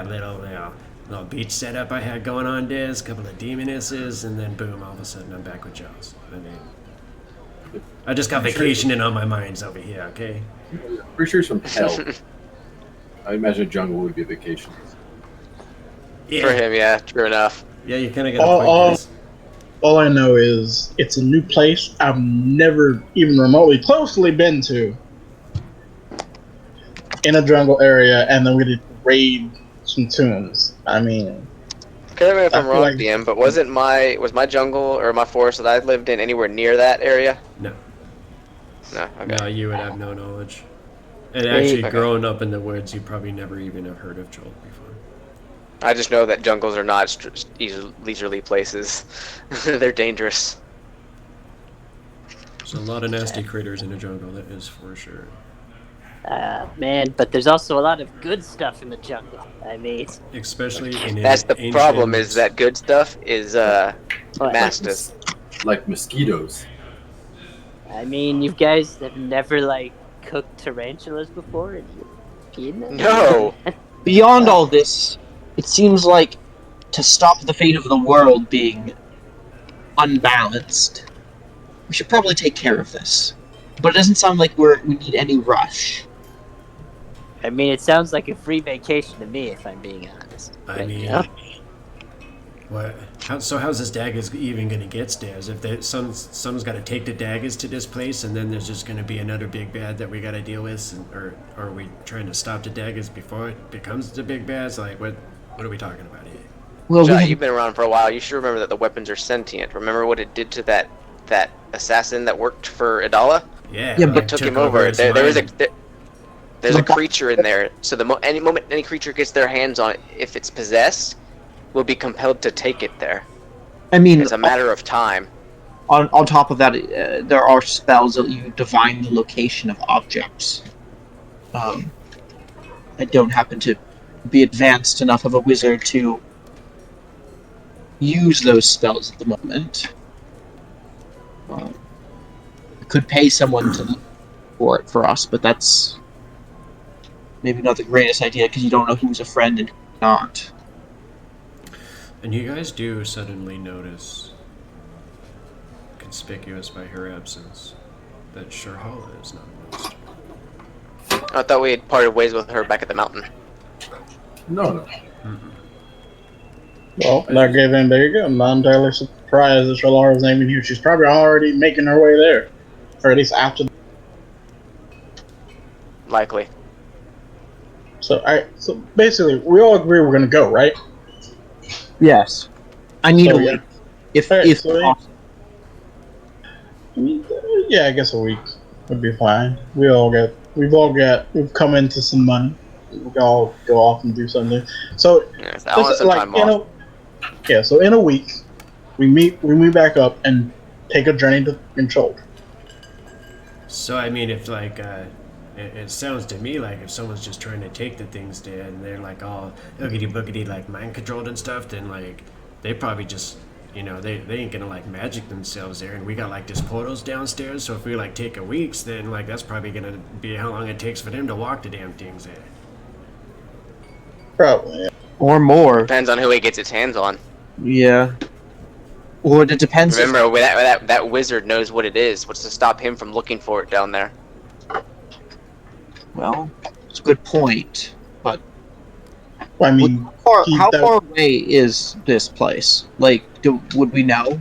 little beach setup I had going on there. A couple of demonesses, and then boom, all of a sudden I'm back with Jaws. I mean, I just got vacationing on my minds over here, okay? Pretty sure some hell. I imagine jungle would be a vacation. Yeah. For him, yeah, true enough. Yeah, you kind of got a point, guys. All I know is it's a new place I've never even remotely closely been to in a jungle area, and then we did raid some tombs. I mean, Correct me if I'm feel wrong, like- DM, but was my jungle or my forest that I lived in anywhere near that area? No. No. Okay. No, you would have no knowledge. And actually, Okay. growing up in the woods, you probably never even have heard of Joel before. I just know that jungles are not leisurely places. They're dangerous. There's a lot of nasty critters in the jungle, that is for sure. Man, but there's also a lot of good stuff in the jungle. I mean, Especially in That's the ancient- problem. Is that good stuff is what? masters. Like mosquitoes. I mean, you guys have never like cooked tarantulas before, and you're eating them? No. Beyond all this, it seems like to stop the fate of the world being unbalanced, we should probably take care of this. But it doesn't sound like we need any rush. I mean, it sounds like a free vacation to me, if I'm being honest. I But, mean, you know, what? How's this daggers even gonna get stairs? If someone's got to take the daggers to this place, and then there's just gonna be another big bad that we got to deal with, or are we trying to stop the daggers before it becomes the big bads? Like, what are we talking about here? Well, Jot, you've been around for a while. You should remember that the weapons are sentient. Remember what it did to that assassin that worked for Idala? Yeah, Yeah, like, but Took him over. its There's a Look, creature in there. So any moment any creature gets their hands on it, if it's possessed, will be compelled to take it there. I mean, It's a matter of time. on top of that, there are spells that you divine the location of objects. I don't happen to be advanced enough of a wizard to use those spells at the moment. I could pay someone to look for it for us, but that's maybe not the greatest idea because you don't know who's a friend and who's not. And you guys do suddenly notice, conspicuous by her absence, that Shirhala is not amongst you. I thought we had parted ways with her back at the mountain. No. Well, that given, there you go. I'm not entirely surprised that Shalara's naming you. She's probably already making her way there, or at least after. Likely. So basically, we all agree we're gonna go, right? Yes, I need So, a yeah. week, if Alright, if so, possible. Yeah, I guess a week would be fine. We've come into some money. We can all go off and do something. So, Yeah, I want some time off. So in a week, we meet back up and take a journey to Inchold. So I mean, if like, it sounds to me like if someone's just trying to take the things there and they're like all oogity boogity like mind controlled and stuff, then like they probably just you know, they ain't gonna like magic themselves there, and we got like these portals downstairs, so if we like take a weeks, then like that's probably gonna be how long it takes for them to walk the damn things there. Probably. Yeah. Or more. Depends on who he gets his hands on. Yeah. Well, it depends. Remember, that wizard knows what it is. What's to stop him from looking for it down there? Well, it's a good point. But Well, I mean, how far away is this place? Like, would we know?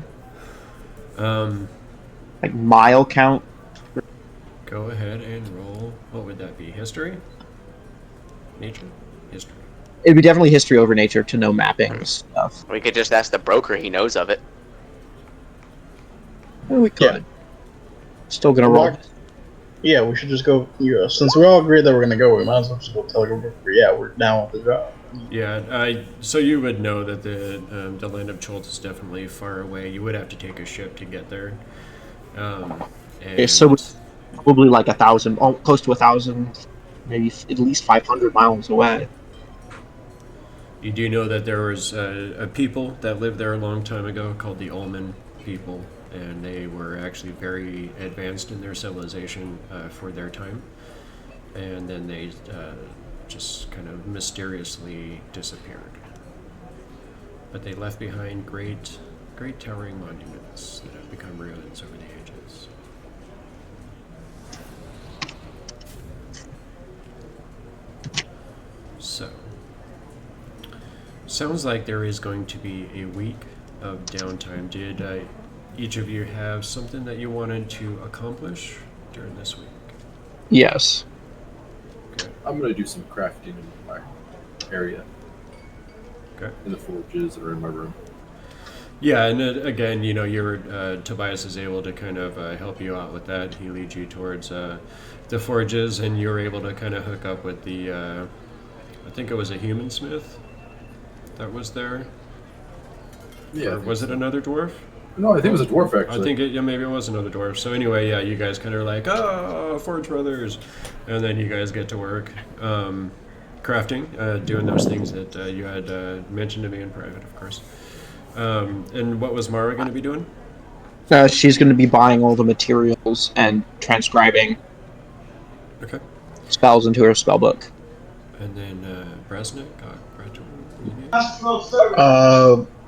Like mile count? Go ahead and roll. What would that be? History? Nature? History. It'd be definitely history over nature to know mapping stuff. We could just ask the broker. He knows of it. Well, we could. Yeah. Still gonna roll. Yeah, we should just go. Yeah, since we all agreed that we're gonna go, we might as well just go tell the yeah, we're down with the job. Yeah, so you would know that the land of Choltz is definitely far away. You would have to take a ship to get there. Okay, so it's probably like 1,000, close to 1,000, maybe at least 500 miles away. You do know that there was a people that lived there a long time ago called the Ullman people, and they were actually very advanced in their civilization for their time. And then they just kind of mysteriously disappeared. But they left behind great towering monuments that have become ruins over the ages. So, sounds like there is going to be a week of downtime. Did each of you have something that you wanted to accomplish during this week? Yes. Okay. I'm gonna do some crafting in my area. Okay. In the forges or in my room. Yeah, and again, you know, your Tobias is able to kind of help you out with that. He leads you towards the forges, and you're able to kind of hook up with the, I think it was a human smith that was there. Yeah. Or was it another dwarf? No, I think it was a dwarf actually. I think yeah, maybe it was another dwarf. So anyway, yeah, you guys kind of like, oh, Forge Brothers, and then you guys get to work crafting, doing those things that you had mentioned to me in private, of course. And what was Mara going to be doing? She's going to be buying all the materials and transcribing Okay. spells into her spellbook. And then Brasnic,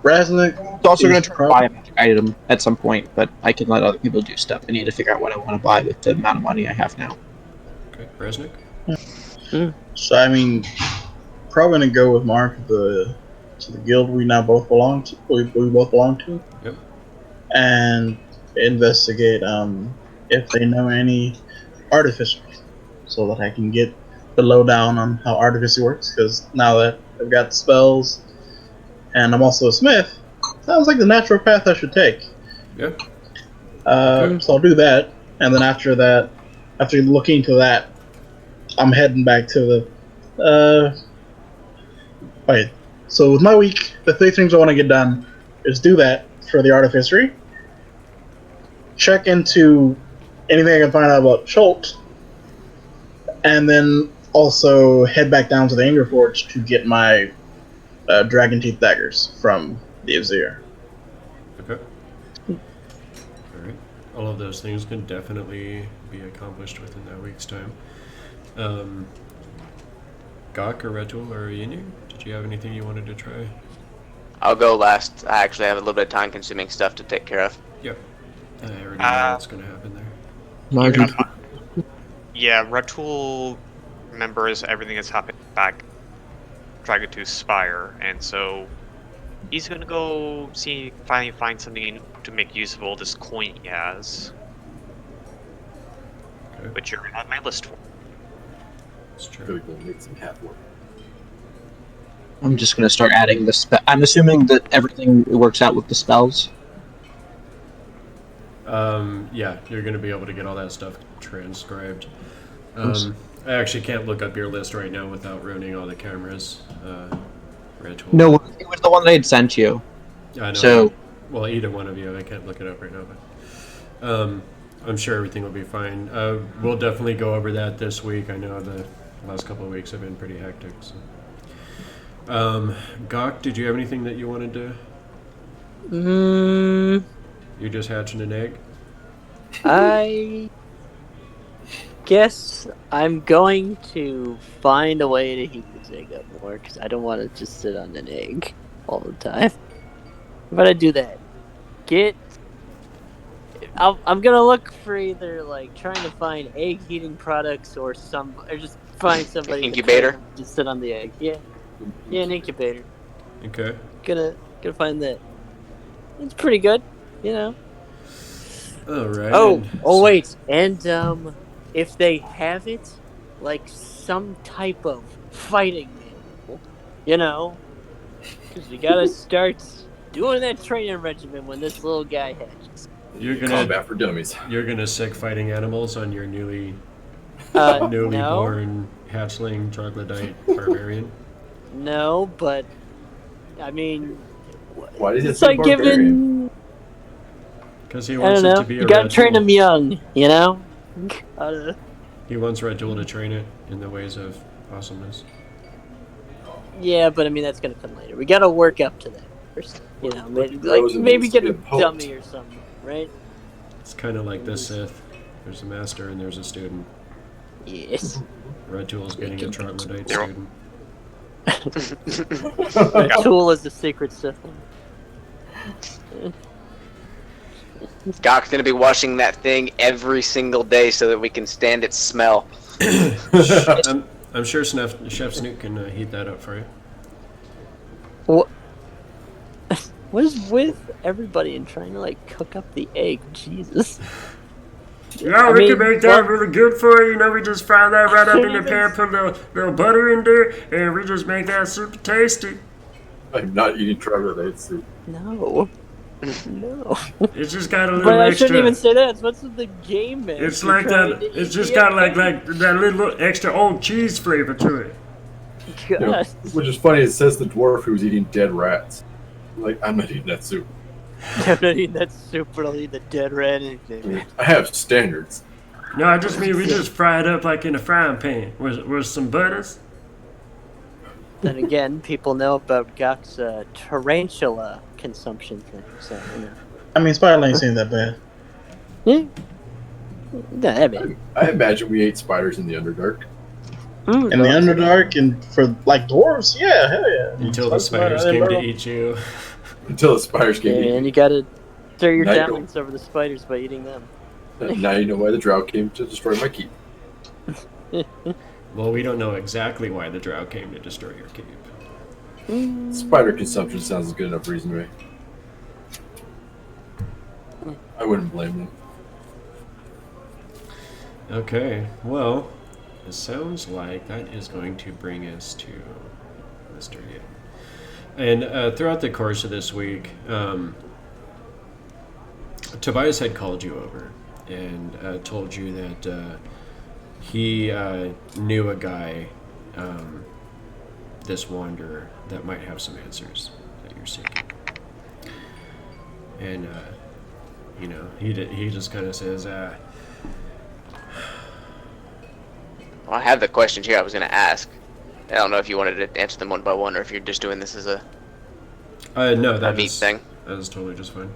Brasnic. She's also going is to try to buy a magic item at some point, but I can let other people do stuff. I need to figure out what I want to buy with the amount of money I have now. Okay, Brasnic. So I mean, probably gonna go with Mark to the guild we now both belong to. We both belong to. Yep. And investigate if they know any artificers, so that I can get the lowdown on how artificer works. Because now that I've got the spells, and I'm also a smith, sounds like the natural path I should take. Yeah. So I'll do that, and then after that, after looking into that, I'm heading back to the. Wait. So with my week, the 3 things I want to get done is do that for the artificery. Check into anything I can find out about Schultz, and then also head back down to the Anger Forge to get my dragon teeth daggers from the Azir. Okay. All right. All of those things can definitely be accomplished within that week's time. Gok or Retul or Yin Yang, did you have anything you wanted to try? I'll go last. I actually have a little bit of time-consuming stuff to take care of. Yep. I already know what's going to happen there. Yeah, Ratul remembers everything that's happened back Dragon Tooth Spire, and so he's gonna go see if I can find something to make use of all this coin he has. Okay. Which you're on my list for. That's Gotta true. go make some hat work. I'm just going to start adding the spell. I'm assuming that everything works out with the spells. Yeah, you're going to be able to get all that stuff transcribed. I actually can't look up your list right now without ruining all the cameras. Retul. No, it was the one that I had sent you. I know. So, Well, either one of you. I can't look it up right now, but I'm sure everything will be fine. We'll definitely go over that this week. I know the last couple of weeks have been pretty hectic. So. Gok, did you have anything that you wanted to You just hatching an egg? I guess I'm going to find a way to heat this egg up more because I don't want to just sit on an egg all the time. But I do that. I'm gonna look for either like trying to find egg heating products or just find somebody Incubator? to sit on the egg. Yeah, an incubator. Okay. Gonna find that. It's pretty good, you know. All right. Oh wait, and if they have it, like some type of fighting manual, you know, because we gotta start doing that training regimen when this little guy hatches. You're gonna Combat for dummies. You're gonna sick fighting animals on your newly No, born hatchling troglodyte barbarian. no, but I mean, Why did it it's say like barbarian? giving. Because he I wants don't it know. to be You a gotta red train tool. him young, you know. He wants Red Tool to train it in the ways of awesomeness. Yeah, but I mean that's gonna come later. We gotta work up to that first, you know. Maybe get a dummy or something, right? It's kind of like the Sith. There's a master and there's a student. Yes. Red Tool is getting a troglodyte Zero. student. Red Tool is the secret Sith. Gok's gonna be washing that thing every single day so that we can stand its smell. I'm sure Chef Snook can heat that up for you. What? What is with everybody and trying to like cook up the egg? Jesus. Yeah, we can make that really good for you. You know, we just fry that right up in the pan, put a little butter in there, and we just make that super tasty. I'm not eating troglodyte soup. No. No. It's just got a little But I extra. shouldn't even say that. What's with the game, man? It's like that. It's just got like that little extra old cheese flavor to it. You know, which is funny, it says the dwarf who was eating dead rats. Like, I'm not eating that soup. I'm not eating that soup, but I'll eat the dead rat anything. I have standards. No, I just mean we just fry it up like in a frying pan with some butters. Then again, people know about Gok's tarantula consumption thing, so you know. I mean, Spider ain't seem that bad. Yeah. Not that bad. I imagine we ate spiders in the Underdark. In the Underdark, and for like dwarves, yeah, hell yeah. Until the spiders came to eat you. Until the spiders came to eat and you gotta throw your Now you talents over the spiders by eating them. Now you know why the drought came to destroy my keep. Well, we don't know exactly why the drought came to destroy your keep. Spider consumption sounds a good enough reason to me. I wouldn't blame them. Okay, well, it sounds like that is going to bring us to Mr. Yin. And throughout the course of this week, Tobias had called you over and told you that he knew a guy, this wanderer, that might have some answers that you're seeking. And, you know, he just kind of says, Well, I have the questions here I was going to ask. I don't know if you wanted to answer them one by one or if you're just doing this as a no, that neat thing. That is totally just fine.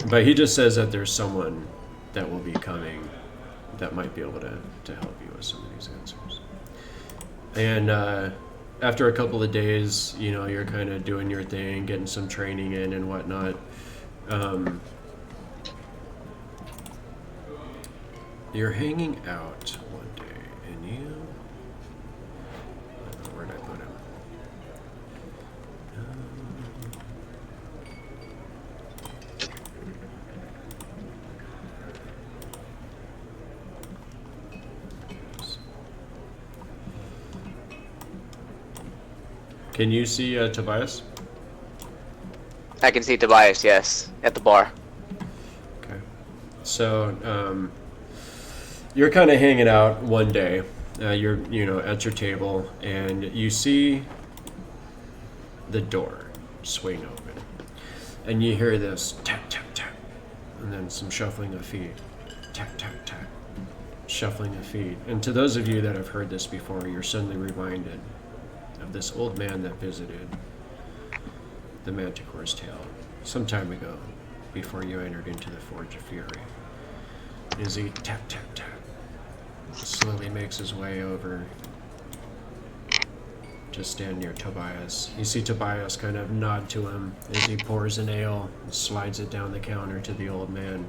But he just says that there's someone that will be coming that might be able to help you with some of these answers. And after a couple of days, you know, you're kind of doing your thing, getting some training in and whatnot. You're hanging out one day, and you... Where'd I put him? Can you see Tobias? I can see Tobias, yes, at the bar. Okay. So, you're kind of hanging out one day. You're, you know, at your table, and you see the door swing open, and you hear this tap tap tap, and then some shuffling of feet, tap tap tap, shuffling of feet. And to those of you that have heard this before, you're suddenly reminded of this old man that visited the Manticore's tail some time ago, before you entered into the Forge of Fury. As he tap, tap, tap, slowly makes his way over to stand near Tobias. You see Tobias kind of nod to him as he pours an ale and slides it down the counter to the old man.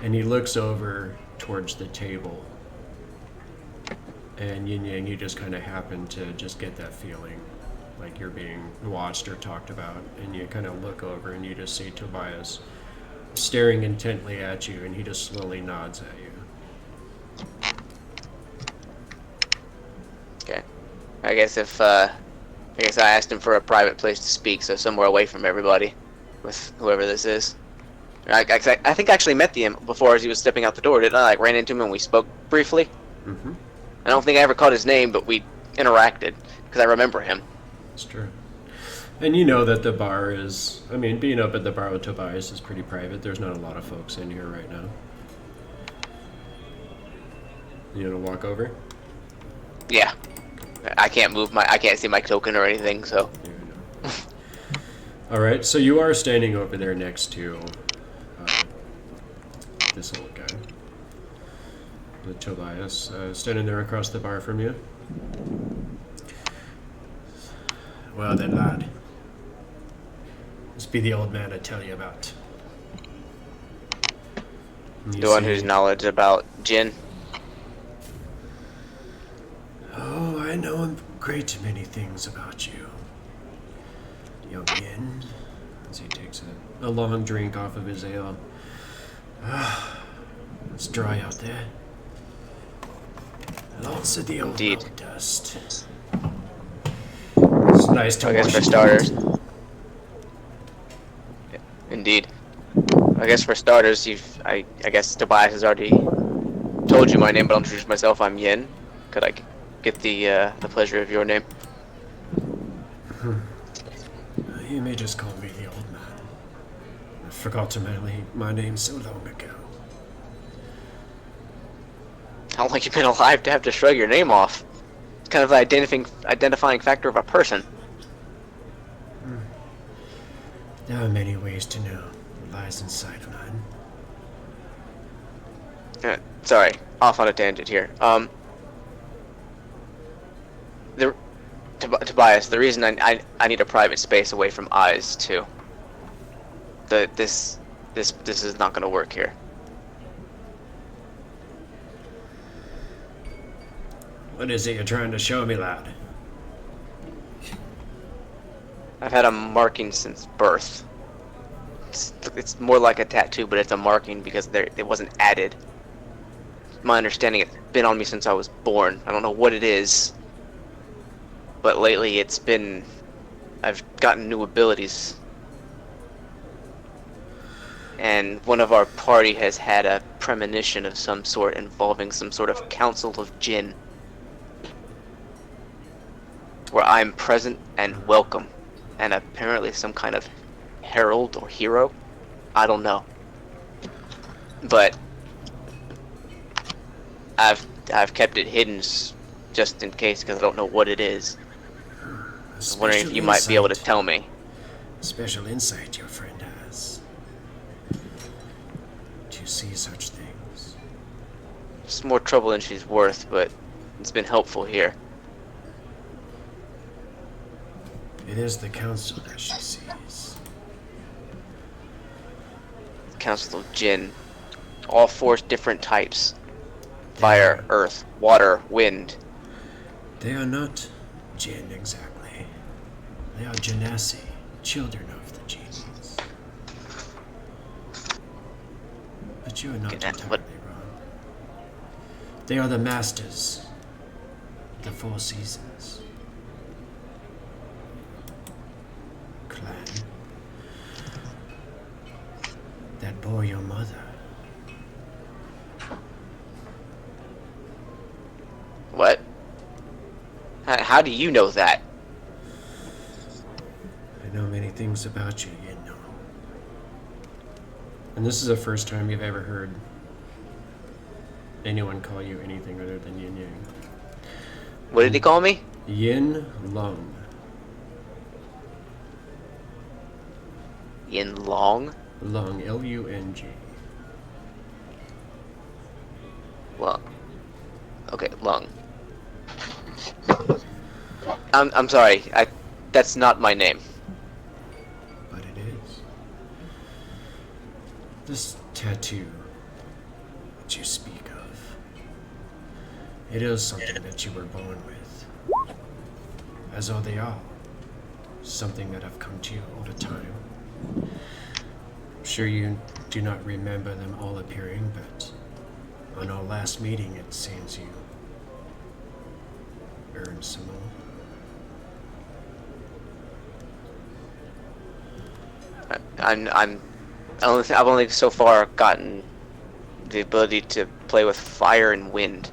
And he looks over towards the table. And Yin Yang, you just kind of happen to just get that feeling like you're being watched or talked about. And you kind of look over and you just see Tobias staring intently at you, and he just slowly nods at you. Okay. I guess I asked him for a private place to speak, so somewhere away from everybody, with whoever this is. I think I actually met him before as he was stepping out the door, didn't I? Like, ran into him and we spoke briefly. Mm-hmm. I don't think I ever caught his name, but we interacted, because I remember him. It's true. And you know that the bar is, I mean, being up at the bar with Tobias is pretty private. There's not a lot of folks in here right now. You gonna walk over? Yeah. I can't see my token or anything, so. Alright, so you are standing over there next to this old guy. The Tobias, standing there across the bar from you. Well then, lad. This be the old man I tell you about. The one whose knowledge about Jin. Oh, I know a great many things about you. Young Yin, as he takes a long drink off of his ale. It's dry out there. Lots of the old Indeed. road dust. It's nice to I guess wash for it starters. Indeed. I guess for starters, I guess Tobias has already told you my name, but I'll introduce myself. I'm Yin. Could I get the pleasure of your name? You may just call me the old man. I forgot to mention my name so long ago. How long you've been alive to have to shrug your name off? It's kind of the identifying factor of a person. There are many ways to know what lies inside a man. Sorry, off on a tangent here. Tobias, the reason I need a private space away from eyes too. This is not going to work here. What is it you're trying to show me, lad? I've had a marking since birth. It's more like a tattoo, but it's a marking because it wasn't added. My understanding, it's been on me since I was born. I don't know what it is, but lately I've gotten new abilities. And one of our party has had a premonition of some sort involving some sort of council of Jinn, where I'm present and welcome, and apparently some kind of herald or hero. I don't know, but I've kept it hidden just in case, because I don't know what it is. I'm wondering if you might be able to tell me. Special insight your friend has. To see such things. It's more trouble than she's worth, but it's been helpful here. It is the council that she sees. Council of Jinn. All 4 different types. Fire, earth, water, wind. They are not Jinn exactly. They are Genasi, children of the genies. But you are not entirely wrong. They are the masters of the 4 seasons. Clan that bore your mother. What? How do you know that? I know many things about you, you know. And this is the first time you've ever heard anyone call you anything other than Yin Yang. What did he call me? Yin Lung. Yin Long? Lung, L-U-N-G. Lung. Okay, Lung. I'm sorry. That's not my name. But it is. This tattoo that you speak of, it is something that you were born with. As are they all. Something that have come to you over time. I'm sure you do not remember them all appearing, but on our last meeting it seems you earned some more. I've only so far gotten the ability to play with fire and wind.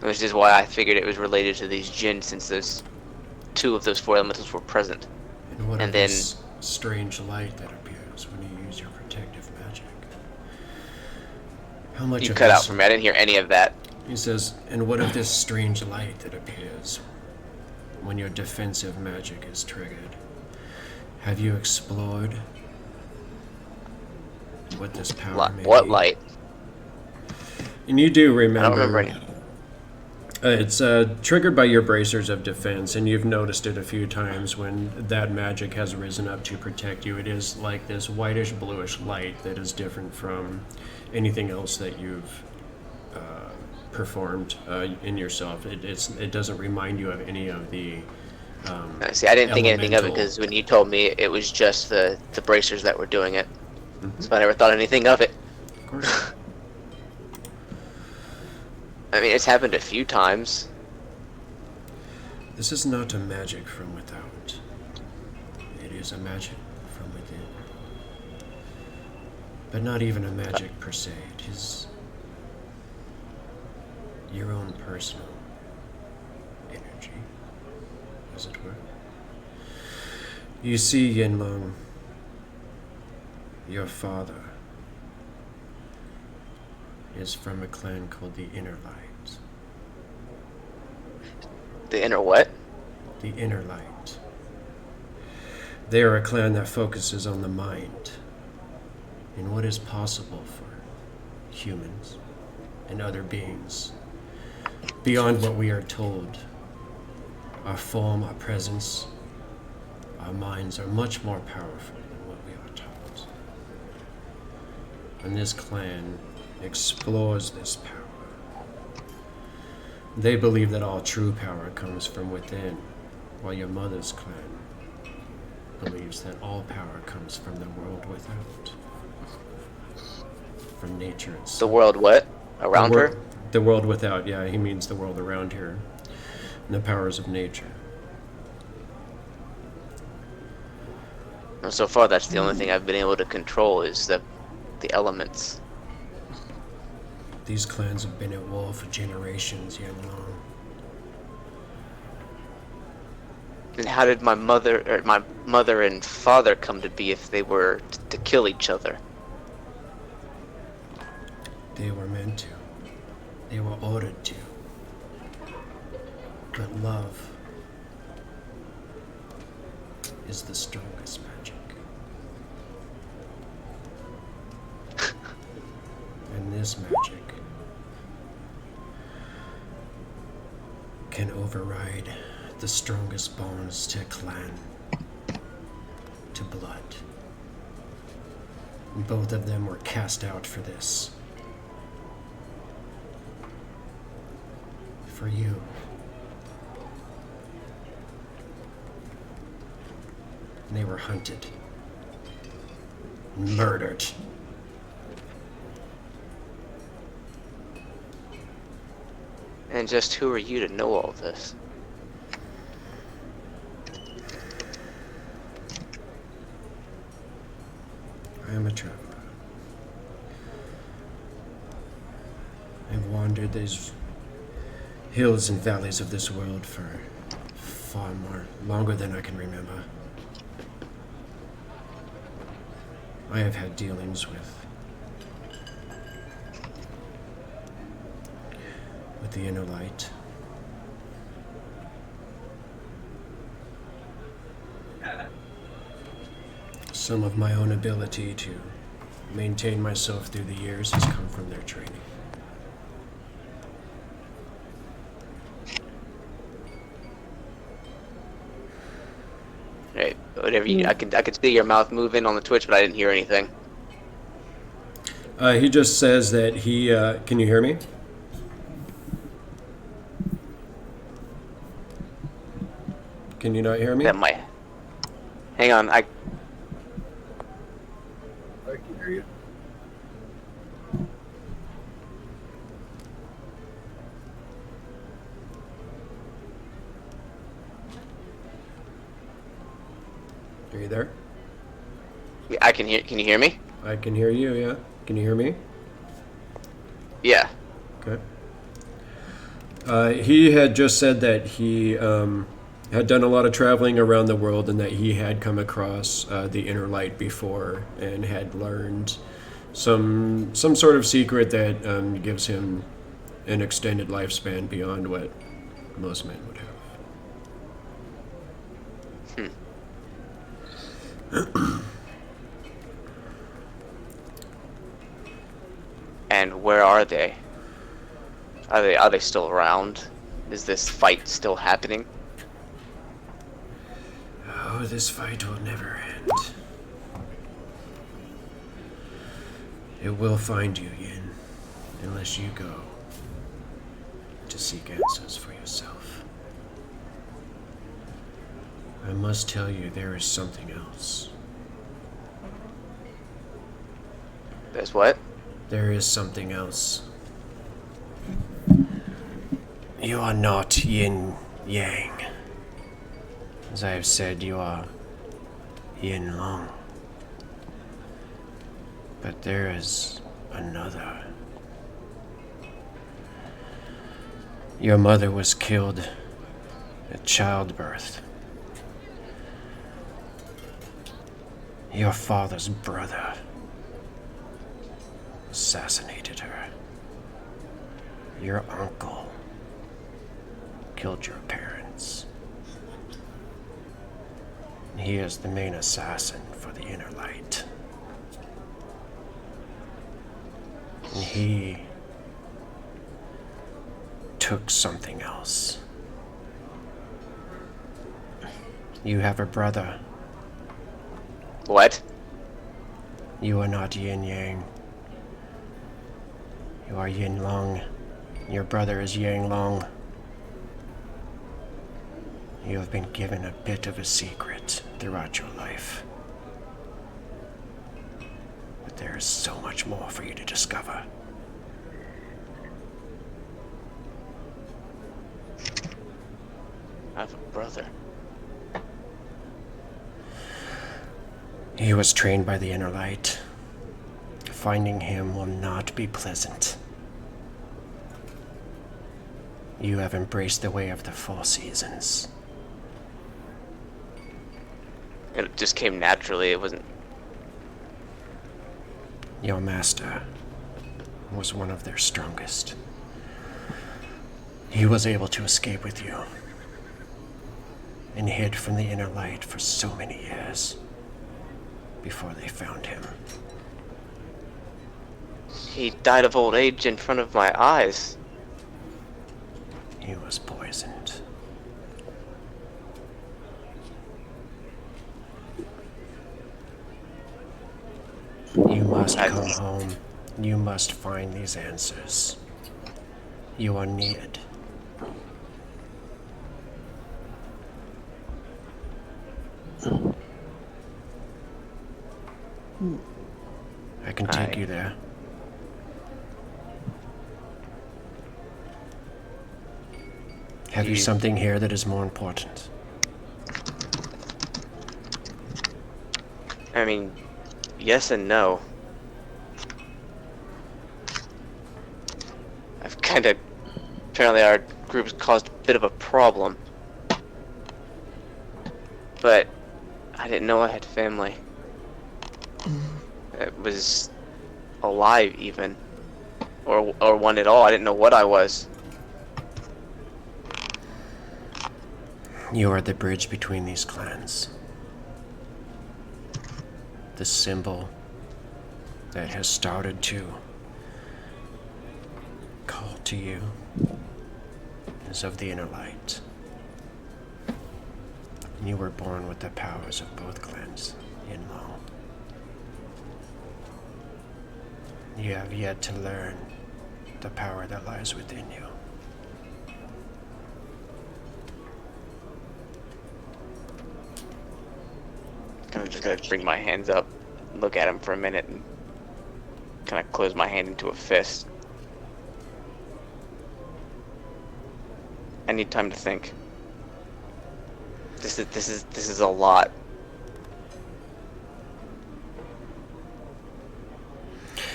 Which is why I figured it was related to these Jinn, since those two of those four elementals were present. And what And of then- this strange light that appears when you use your protective magic? How much You of cut this... out for me. I didn't hear any of that. He says, and what of this strange light that appears when your defensive magic is triggered? Have you explored what this power may What be? light? And you do I remember... don't remember any. It's triggered by your bracers of defense, and you've noticed it a few times when that magic has risen up to protect you. It is like this whitish bluish light that is different from anything else that you've performed in yourself. It doesn't remind you of any of the See, I didn't think anything of it elemental- because when you told me it was just the bracers that were doing it, so I never thought anything of it. Of course. I mean, it's happened a few times. This is not a magic from without. It is a magic from within. But not even a magic per se. It is your own personal energy, as it were. You see, Yin Long, your father is from a clan called the Inner Light. The inner what? The Inner Light. They are a clan that focuses on the mind and what is possible for humans and other beings beyond what we are told. Our form, our presence, our minds are much more powerful than what we are taught. And this clan explores this power. They believe that all true power comes from within, while your mother's clan believes that all power comes from the world without, from nature itself. The world what? Around her? The world without, yeah, he means the world around here, and the powers of nature. And so far, that's the only thing I've been able to control is the elements. These clans have been at war for generations, Yin Long. And how did my mother and father come to be if they were to kill each other? They were meant to. They were ordered to. But love is the strongest magic. And this magic can override the strongest bonds to clan, to blood. And both of them were cast out for this. For you. And they were hunted. Murdered. And just who are you to know all this? I am a traveler. I've wandered these hills and valleys of this world for far longer than I can remember. I have had dealings with the Inner Light. Some of my own ability to maintain myself through the years has come from their training. Right. Whatever you, I could see your mouth moving on the Twitch, but I didn't hear anything. He just says that he. Can you hear me? Can you not hear me? That might. Hang on. I can hear you. Are you there? I can hear. Can you hear me? I can hear you. Yeah. Can you hear me? Yeah. Okay. He had just said that he had done a lot of traveling around the world and that he had come across the inner light before and had learned some sort of secret that gives him an extended lifespan beyond what most men would have. And where are they? Are they still around? Is this fight still happening? Oh, this fight will never end. It will find you, Yin, unless you go to seek answers for yourself. I must tell you, there is something else. There's what? There is something else. You are not Yin Yang. As I have said, you are Yin Long. But there is another. Your mother was killed at childbirth. Your father's brother assassinated her. Your uncle killed your parents. He is the main assassin for the Inner Light. And he took something else. You have a brother. What? You are not Yin Yang. You are Yin Long. Your brother is Yang Long. You have been given a bit of a secret throughout your life. But there is so much more for you to discover. I have a brother. He was trained by the Inner Light. Finding him will not be pleasant. You have embraced the way of the Four Seasons. It just came naturally. It wasn't. Your master was one of their strongest. He was able to escape with you and hid from the Inner Light for so many years before they found him. He died of old age in front of my eyes. He was poisoned. You must come home. You must find these answers. You are needed. I can take you there. Have you something here that is more important? I mean, yes and no. I've kind of... Apparently our group's caused a bit of a problem. But I didn't know I had family. It was alive even. Or one at all. I didn't know what I was. You are the bridge between these clans. the symbol that has started to call to you is of the inner light. You were born with the powers of both clans, Yin Yang. You have yet to learn the power that lies within you. I'm just gonna bring my hands up, look at him for a minute, and kind of close my hand into a fist. I need time to think. This is a lot.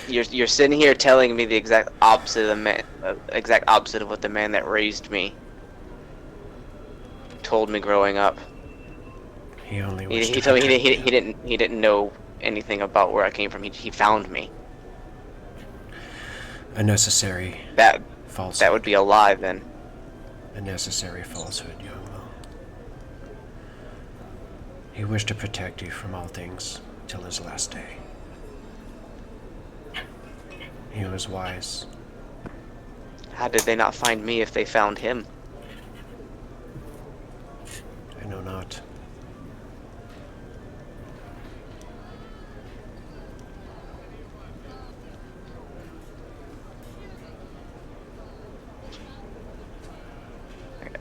You're sitting here telling me the exact opposite of what the man that raised me told me growing up. He only He wished to told me protect you. he didn't know anything about where I came from. He found me. A necessary That falsehood. would be a lie then. A necessary falsehood, young Lo. He wished to protect you from all things till his last day. He was wise. How did they not find me if they found him? I know not.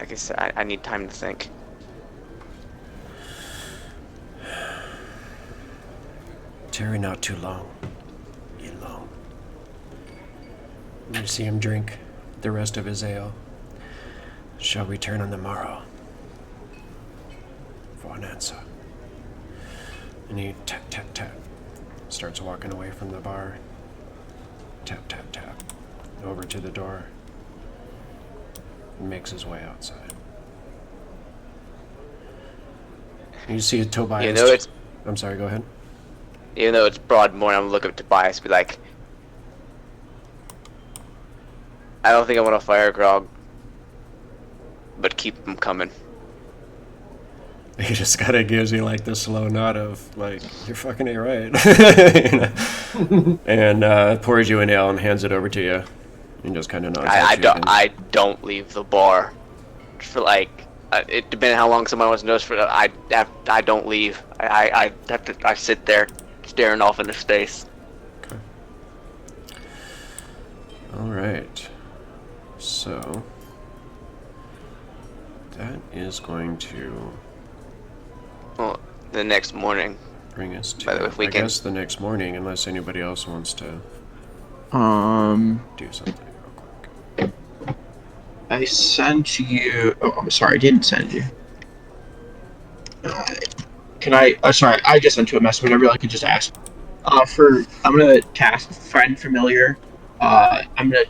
I guess I need time to think. Tarry not too long. Yin Long. You see him drink the rest of his ale. Shall return on the morrow for an answer. And he tap, tap, tap. Starts walking away from the bar. Tap, tap, tap. Over to the door. And makes his way outside. You see Tobias. You know it's I'm sorry, go ahead. Even though it's broad morning, I'm looking at Tobias, be like, I don't think I want to fire Grog, but keep him coming. He just kind of gives you like the slow nod of like, you're fucking A right. You know? And pours you an ale and hands it over to you. And just kind of nods. I don't leave the bar for like it depending how long someone wants to notice for. I don't leave. I have to. I sit there staring off into space. Okay. All right. So that is going to Well, the next morning. bring us to, By the way, if we I can- guess, the next morning, unless anybody else wants to do something real quick. I sent you. Oh, I'm sorry, I didn't send you. Can I? Sorry, I just sent you a message. Whenever I could just ask. I'm gonna cast Friend Familiar. I'm gonna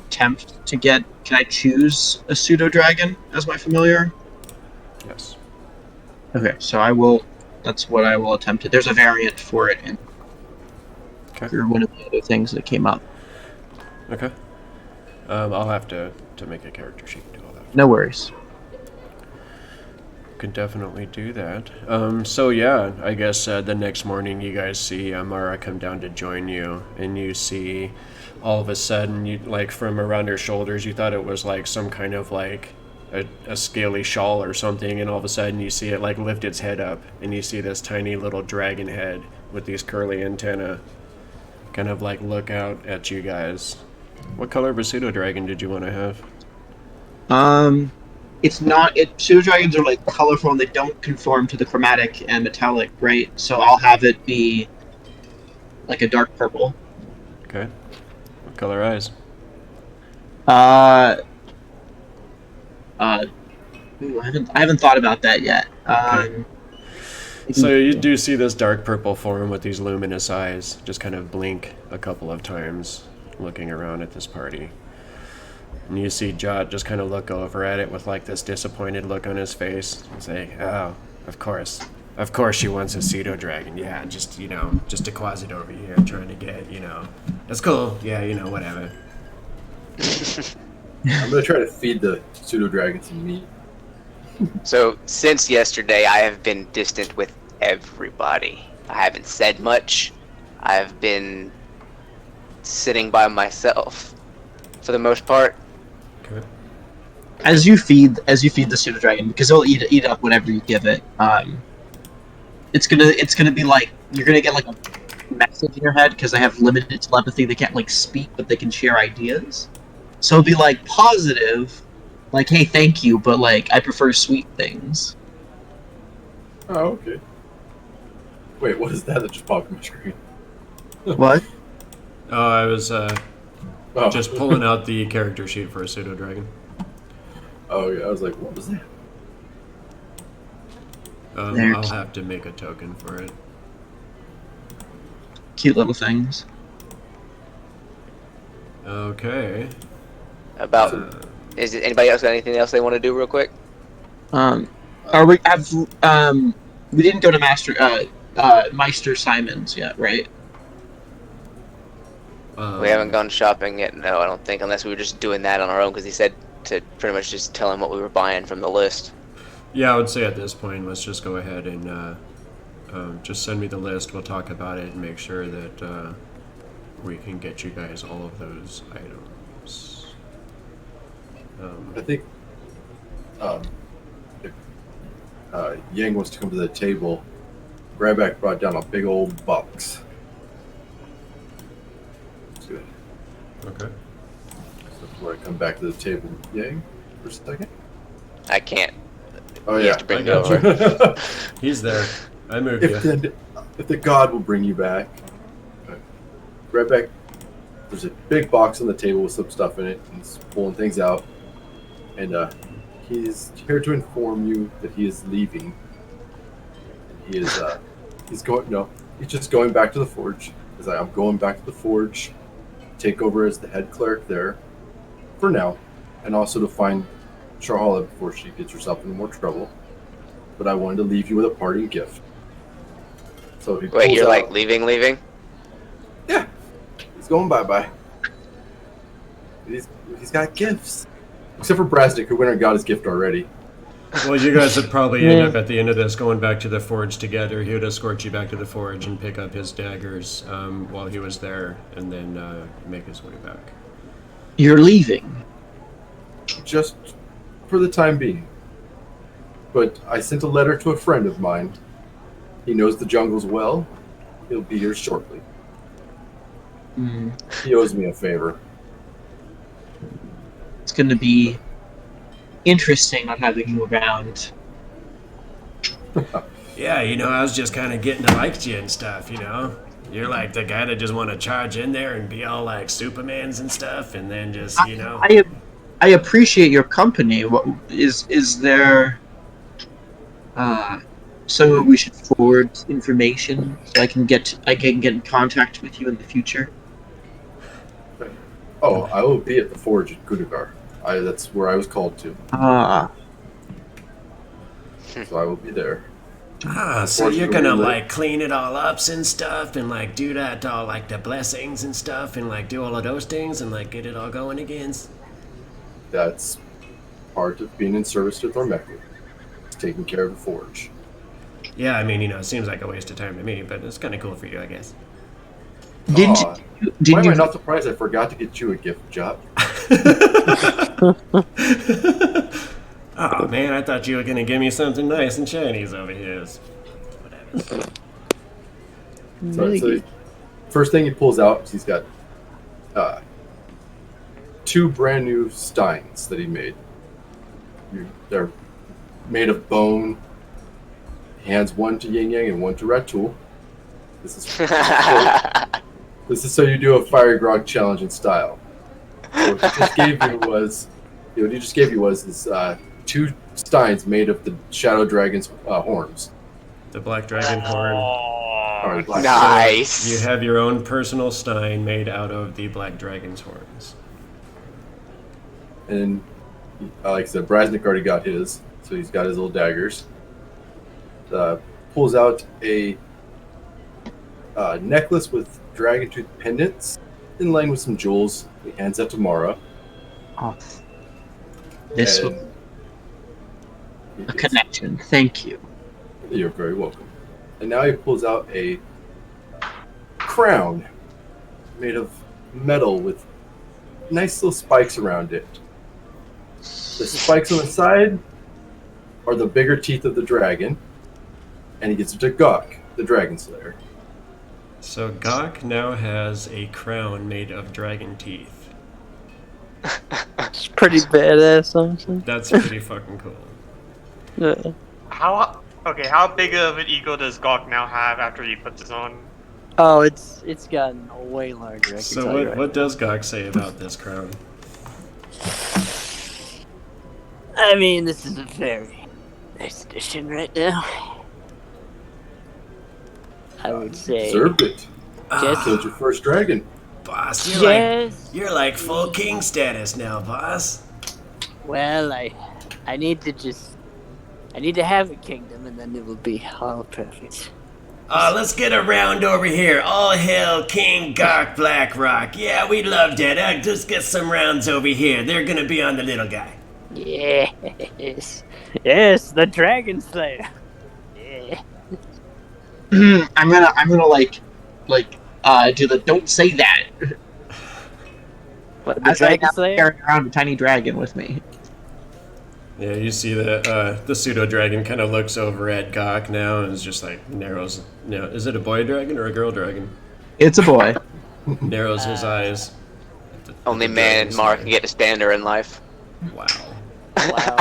attempt to get. Can I choose a pseudo dragon as my familiar? Yes. Okay, so I will. That's what I will attempt to. There's a variant for it in Okay. or one of the other things that came up. Okay. I'll have to make a character sheet and do all that. No worries. Could definitely do that. So yeah, I guess the next morning you guys see Mara come down to join you, and you see all of a sudden, you like from around her shoulders, you thought it was like some kind of like a scaly shawl or something, and all of a sudden you see it like lift its head up, and you see this tiny little dragon head with these curly antennae kind of like look out at you guys. What color of a pseudo dragon did you want to have? It's not. Pseudo dragons are like colorful and they don't conform to the chromatic and metallic, right? So I'll have it be like a dark purple. Okay. What color eyes? Ooh, I haven't thought about that yet. Okay. So you do see this dark purple form with these luminous eyes just kind of blink a couple of times, looking around at this party. And you see Jot just kind of look over at it with like this disappointed look on his face and say, oh, of course she wants a pseudo dragon. Yeah, just a closet over here trying to get, that's cool. Yeah, whatever. I'm gonna try to feed the pseudo dragon some meat. So since yesterday, I have been distant with everybody. I haven't said much. I've been sitting by myself for the most part. Okay. As you feed the pseudo dragon, because it'll eat up whatever you give it. It's gonna be like you're gonna get like a message in your head because they have limited telepathy. They can't like speak, but they can share ideas. So it'll be like positive, like hey, thank you, but like I prefer sweet things. Oh, okay. Wait, what is that just popped on my screen? What? Oh, I was Oh. just pulling out the character sheet for a pseudo dragon. Oh, yeah, I was like, what was that? There. I'll have to make a token for it. Cute little things. Okay. About is it anybody else got anything else they want to do real quick? Are we we didn't go to Meister Simon's yet, right? We haven't gone shopping yet. No, I don't think, unless we were just doing that on our own because he said to pretty much just tell him what we were buying from the list. Yeah, I would say at this point, let's just go ahead and just send me the list. We'll talk about it and make sure that we can get you guys all of those items. I think if Yang wants to come to the table, Grybek brought down a big old box. That's good. Okay. So before I come back to the table, Yang, for a second. I can't. Oh You yeah, have to bring I it got you. He's there. I moved you. if the god will bring you back, Grybek, there's a big box on the table with some stuff in it. He's pulling things out, and he's here to inform you that he is leaving. He is he's going. No, he's just going back to the forge. He's like, I'm going back to the forge, take over as the head cleric there, for now, and also to find Charhala before she gets herself into more trouble. But I wanted to leave you with a parting gift. So he Wait, pulls you're out- like leaving? Yeah, he's going bye. He's got gifts, except for Brasnic, who went and got his gift already. Well, you guys would probably end up at the end of this going back to the forge together. He would escort you back to the forge and pick up his daggers while he was there, and then make his way back. You're leaving. Just for the time being. But I sent a letter to a friend of mine. He knows the jungles well. He'll be here shortly. He owes me a favor. It's going to be interesting not having you around. Yeah, I was just kind of getting to like you and stuff, You're like the guy that just want to charge in there and be all like Supermans and stuff, and then just, I appreciate your company. What is there? So we should forward information so I can get in contact with you in the future. Oh, I will be at the forge at Kudagar. That's where I was called to. So I will be there. So you're gonna like clean it all up and stuff, and like do that all like the blessings and stuff, and like do all of those things, and like get it all going again. That's part of being in service to Thormeku. It's taking care of the forge. Yeah, I mean, it seems like a waste of time to me, but it's kind of cool for you, I guess. Did Why you? am I not surprised I forgot to get you a gift, Job? Oh man, I thought you were gonna give me something nice and Chinese over here. Whatever. So first thing he pulls out is he's got 2 brand new steins that he made. They're made of bone. He hands one to Yin Yang and one to Ratul. This is so you do a fire grog challenge in style. What he just gave you was his 2 steins made of the Shadow Dragon's horns. The Black Dragon Horn. Or black- Nice. You have your own personal stein made out of the Black Dragon's horns. And like I said, Brasnic already got his, so he's got his little daggers. Pulls out a necklace with dragon tooth pendants, inlined with some jewels. He hands that to Mara. Oh, this and was a connection. Thank you. You're very welcome. and now he pulls out a crown made of metal with nice little spikes around it. The spikes on the side are the bigger teeth of the dragon, and he gives it to Gok, the dragon slayer. So Gok now has a crown made of dragon teeth. It's pretty badass, honestly. That's pretty fucking cool. Yeah. How big of an ego does Gok now have after he puts this on? Oh, it's gotten way larger. I can So tell you what does Gok say about this crown? I mean, this is a very nice addition right now. I would say. Deserved it. Just, Killed your first dragon. Boss, just, like full king status now, boss. well, I need to have a kingdom, and then it will be all perfect. Let's get a round over here. All hail King Gok Blackrock. Yeah, we love that. Just get some rounds over here. They're gonna be on the little guy. Yes, yes, the Dragon Slayer. Yeah. I'm gonna do the don't say that. What, the As I Dragon am Slayer? carrying around a tiny dragon with me. Yeah, you see that the pseudo dragon kind of looks over at Gok now and is just like narrows. No, is it a boy dragon or a girl dragon? It's a boy. Narrows his eyes. Only man and Mark can get a stander in life. Wow. Wow.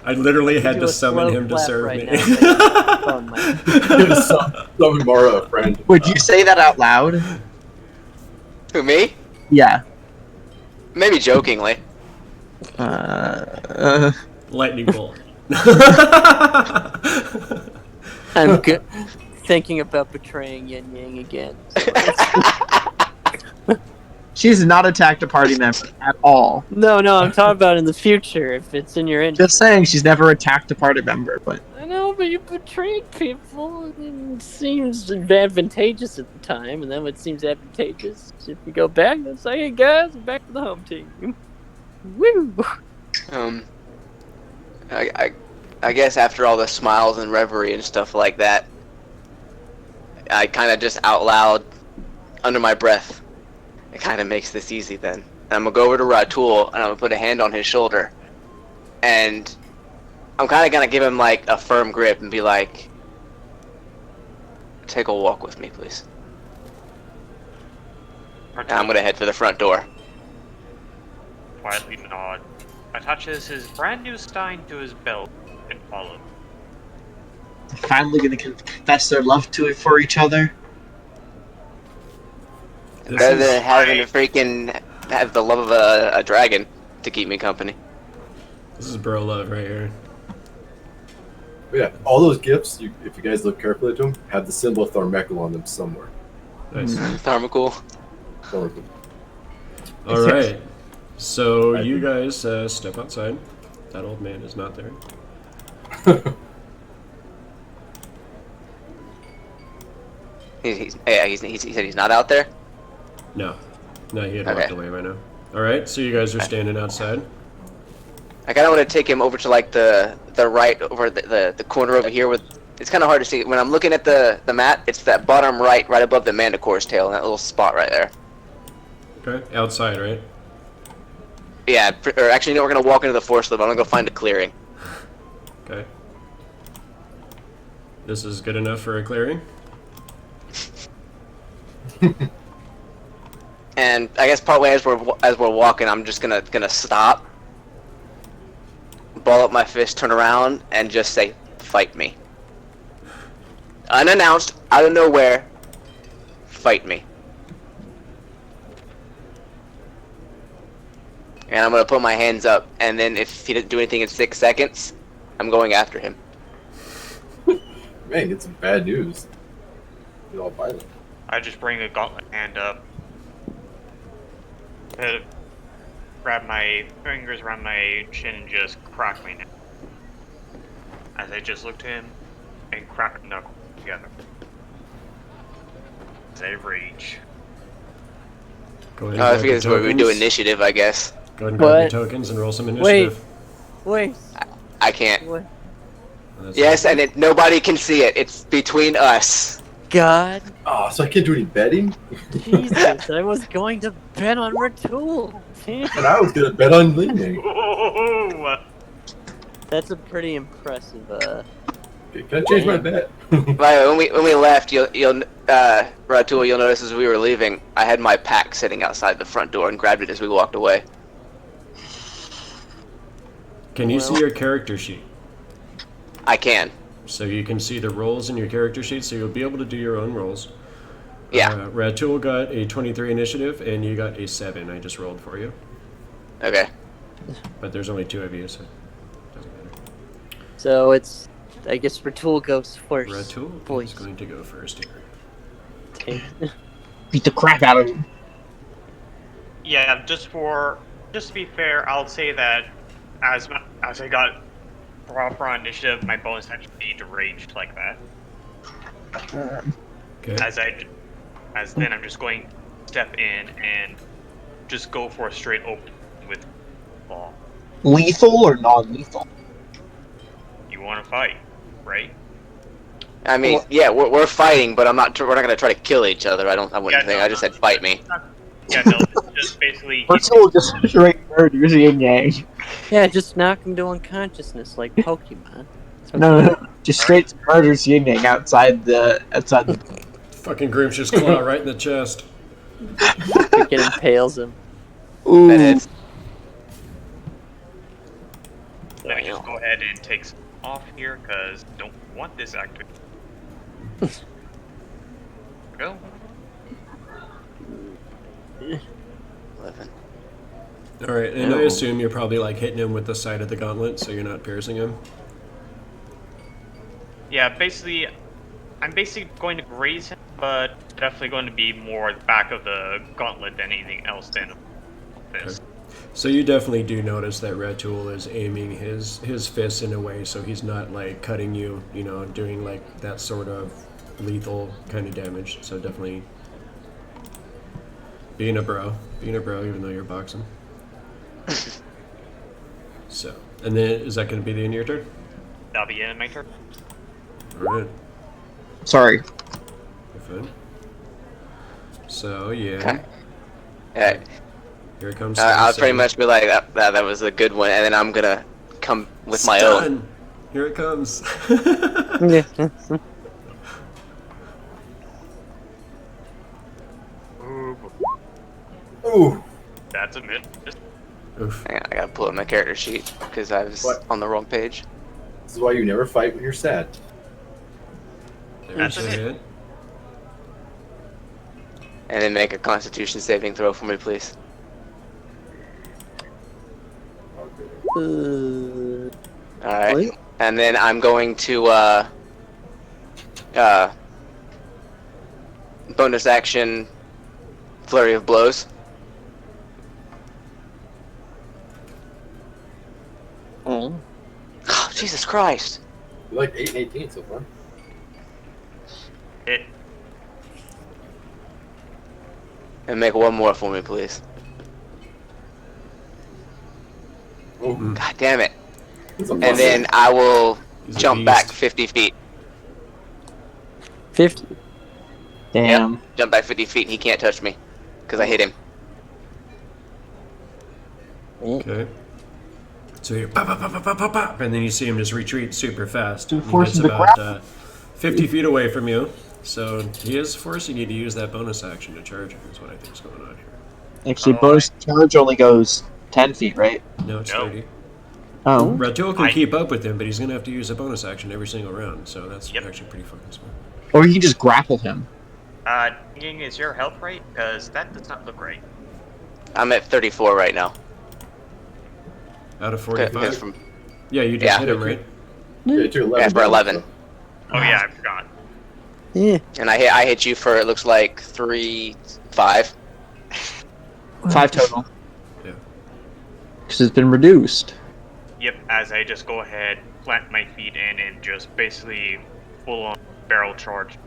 I literally had Do to a summon slow him to clap serve right me. now. Phone mic. Summon Mara, a friend. Would you say that out loud? Who, me? Yeah. Maybe jokingly. Lightning bolt. I'm thinking about betraying Yin Yang again. She's not attacked a party member at all. No, I'm talking about in the future, if it's in your interest. Just saying, she's never attacked a party member, but I know, but you betrayed people, and it seems advantageous at the time, and then it seems advantageous if you go back and say, hey guys, we're back to the home team. Woo! I guess after all the smiles and reverie and stuff like that, I kind of just out loud, under my breath, it kind of makes this easy then. And I'm going to go over to Ratul, and I'm going to put a hand on his shoulder. And I'm kind of going to give him, like, a firm grip and be like, take a walk with me, please. And I'm going to head for the front door. Quietly nod, attaches his brand new stein to his belt, and follows. finally gonna confess their love for each other. Rather than having to freaking have the love of a dragon to keep me company. This is bro love right here. But yeah, all those gifts, if you guys look carefully at them, have the symbol of Tharmekal on them somewhere. Nice. Tharmekal. Tharmekal. All right. So you guys step outside. That old man is not there. He said he's not out there? No. No, he had Okay. walked away by now. All right. So you guys are standing outside. I kind of want to take him over to like the right over the corner over here with. It's kind of hard to see when I'm looking at the map. It's that bottom right above the Manticore's tail, that little spot right there. Okay. Outside, right? Yeah, or actually, no, we're gonna walk into the forest live. I'm gonna go find a clearing. Okay. This is good enough for a clearing. And I guess partway as we're walking, I'm just gonna stop, ball up my fist, turn around, and just say, "Fight me." Unannounced, out of nowhere, fight me. And I'm gonna put my hands up, and then if he doesn't do anything in 6 seconds, I'm going after him. Man, get some bad news. Get all violent. I just bring a gauntlet hand up. Grab my fingers around my chin and just crack my neck. As I just look to him and crack a knuckle together. As I rage. Go ahead. I And think grab this is your where we do tokens. initiative, I guess. Go ahead and grab your What? tokens and roll some initiative. Wait. I can't. What? That's Yes, right. and nobody can see it. It's between us. God, Oh, so I can't do any betting? Jesus! I was going to bet on Ratul. And I was going to bet on Yin Yang. Oh, That's a pretty impressive. Okay, can I change my bet? Right, when we left, Ratul, you'll notice as we were leaving, I had my pack sitting outside the front door and grabbed it as we walked away. Can you see your character sheet? I can. So you can see the rolls in your character sheet, so you'll be able to do your own rolls. Yeah. Ratul got a 23 initiative, and you got a 7. I just rolled for you. Okay. But there's only 2 of you, so it doesn't matter. So it's, I guess Ratul goes first. Ratul Boys. is going to go first here. Okay. Beat the crap out of him. yeah. Just to be fair, I'll say that as I got proper initiative, my bonus action be deranged like that. Okay. As then I'm just going to step in and just go for a straight open with ball. Lethal or non-lethal? You want to fight, right? I mean, yeah, we're fighting, but we're not going to try to kill each other. I wouldn't think. I just said fight me. Yeah, no, just basically. Ratul just straight murders Yin Yang. Yeah, just knock him to unconsciousness like Pokemon. It's okay. No, just straight murders Yin Yang outside the. Fucking Grim's just claw right in the chest. Freaking impales him. Ooh. And it's Let me just go ahead and take some off here because don't want this active. Go. 11. All right, and I assume you're probably like hitting him with the side of the gauntlet, so you're not piercing him. Yeah, basically, I'm basically going to graze him, but definitely going to be more the back of the gauntlet than anything else than this. Okay. So you definitely do notice that Ratul is aiming his fists in a way so he's not like cutting you, doing like that sort of lethal kind of damage. So definitely being a bro, even though you're boxing. So, and then is that going to be the end of your turn? That'll be the end of my turn. All right, Sorry. you're fine. So yeah, Okay. Yeah, here it comes. I'll pretty much be like, that was a good one, and then I'm going to come with my own. Stun! Here it comes. Ooh. That's a miss. Oof. Hang on, I got to pull up my character sheet because I was What? on the wrong page. This is why you never fight when you're sad. There's That's a a hit. hit. And then make a Constitution saving throw for me, please. All right. And then I'm going to bonus action flurry of blows. Oh. Oh, Jesus Christ! You're like 8 and 18 so far. Hit. And make one more for me, please. Oh, God damn it! it's a And plus then six. I will He's a jump back beast. 50 feet. 50. Damn. Jump back 50 feet, and he can't touch me because I hit him. Okay. So you pop, pop, pop, pop, pop, pop, pop, and then you see him just retreat super fast. Dude, He force gets him to about 50 feet away from you. So he is forcing you to use that bonus action to charge him, is what I think is going on here. Actually, bonus charge only goes 10 feet, right? No, it's No. 30. Oh. Ratul can I- keep up with him, but he's going to have to use a bonus action every single round, so that's Yep. actually pretty fucking smart. Or you can just grapple him. Ying, is your health right? Because that does not look right. I'm at 34 right now. Out of Because 45? from Yeah, you just Yeah. hit him, right? Yeah, you took 11 yeah, for damage, 11. so- Oh yeah, I forgot. Yeah. And I hit you for, it looks like 3, 5. 5 total. Yeah. Because it's been reduced. Yep, as I just go ahead, plant my feet in, and just basically full on barrel charge.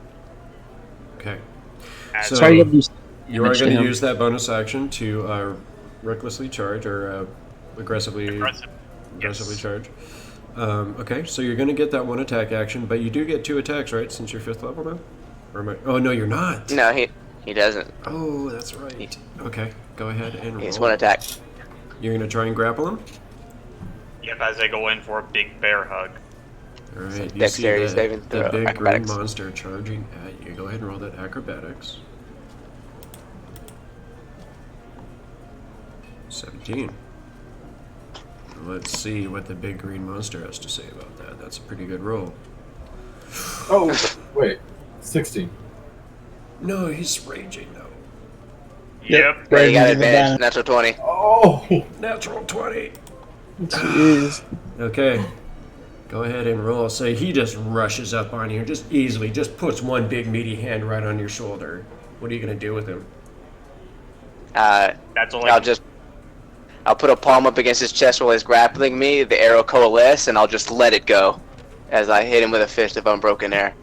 Okay. As So- Sorry, you have to use You are damage going to to him. use that bonus action to recklessly charge or aggressively aggressive. aggressively Yes. charge. Okay, so you're going to get that one attack action, but you do get 2 attacks, right? Since you're 5th level now. Or am I? Oh no, you're not. No, he doesn't. Oh, that's right. Okay, go ahead and roll. He's 1 attack. You're going to try and grapple him. Yep, as I go in for a big bear hug. All right. You see Dexterity saving the throw, big green acrobatics. monster charging at you. Go ahead and roll that acrobatics. 17. Let's see what the big green monster has to say about that. That's a pretty good roll. Oh, wait. 16. No, he's raging though. Yep. Yeah, you got Right, advantage. Natural 20. Oh! Natural 20. Jeez. Okay. Go ahead and roll. So he just rushes up on you, just easily, just puts one big meaty hand right on your shoulder. What are you going to do with him? That's all I'll put a palm up against his chest while he's grappling me. The arrow coalesce, and I'll just let it go as I hit him with a fist of unbroken air.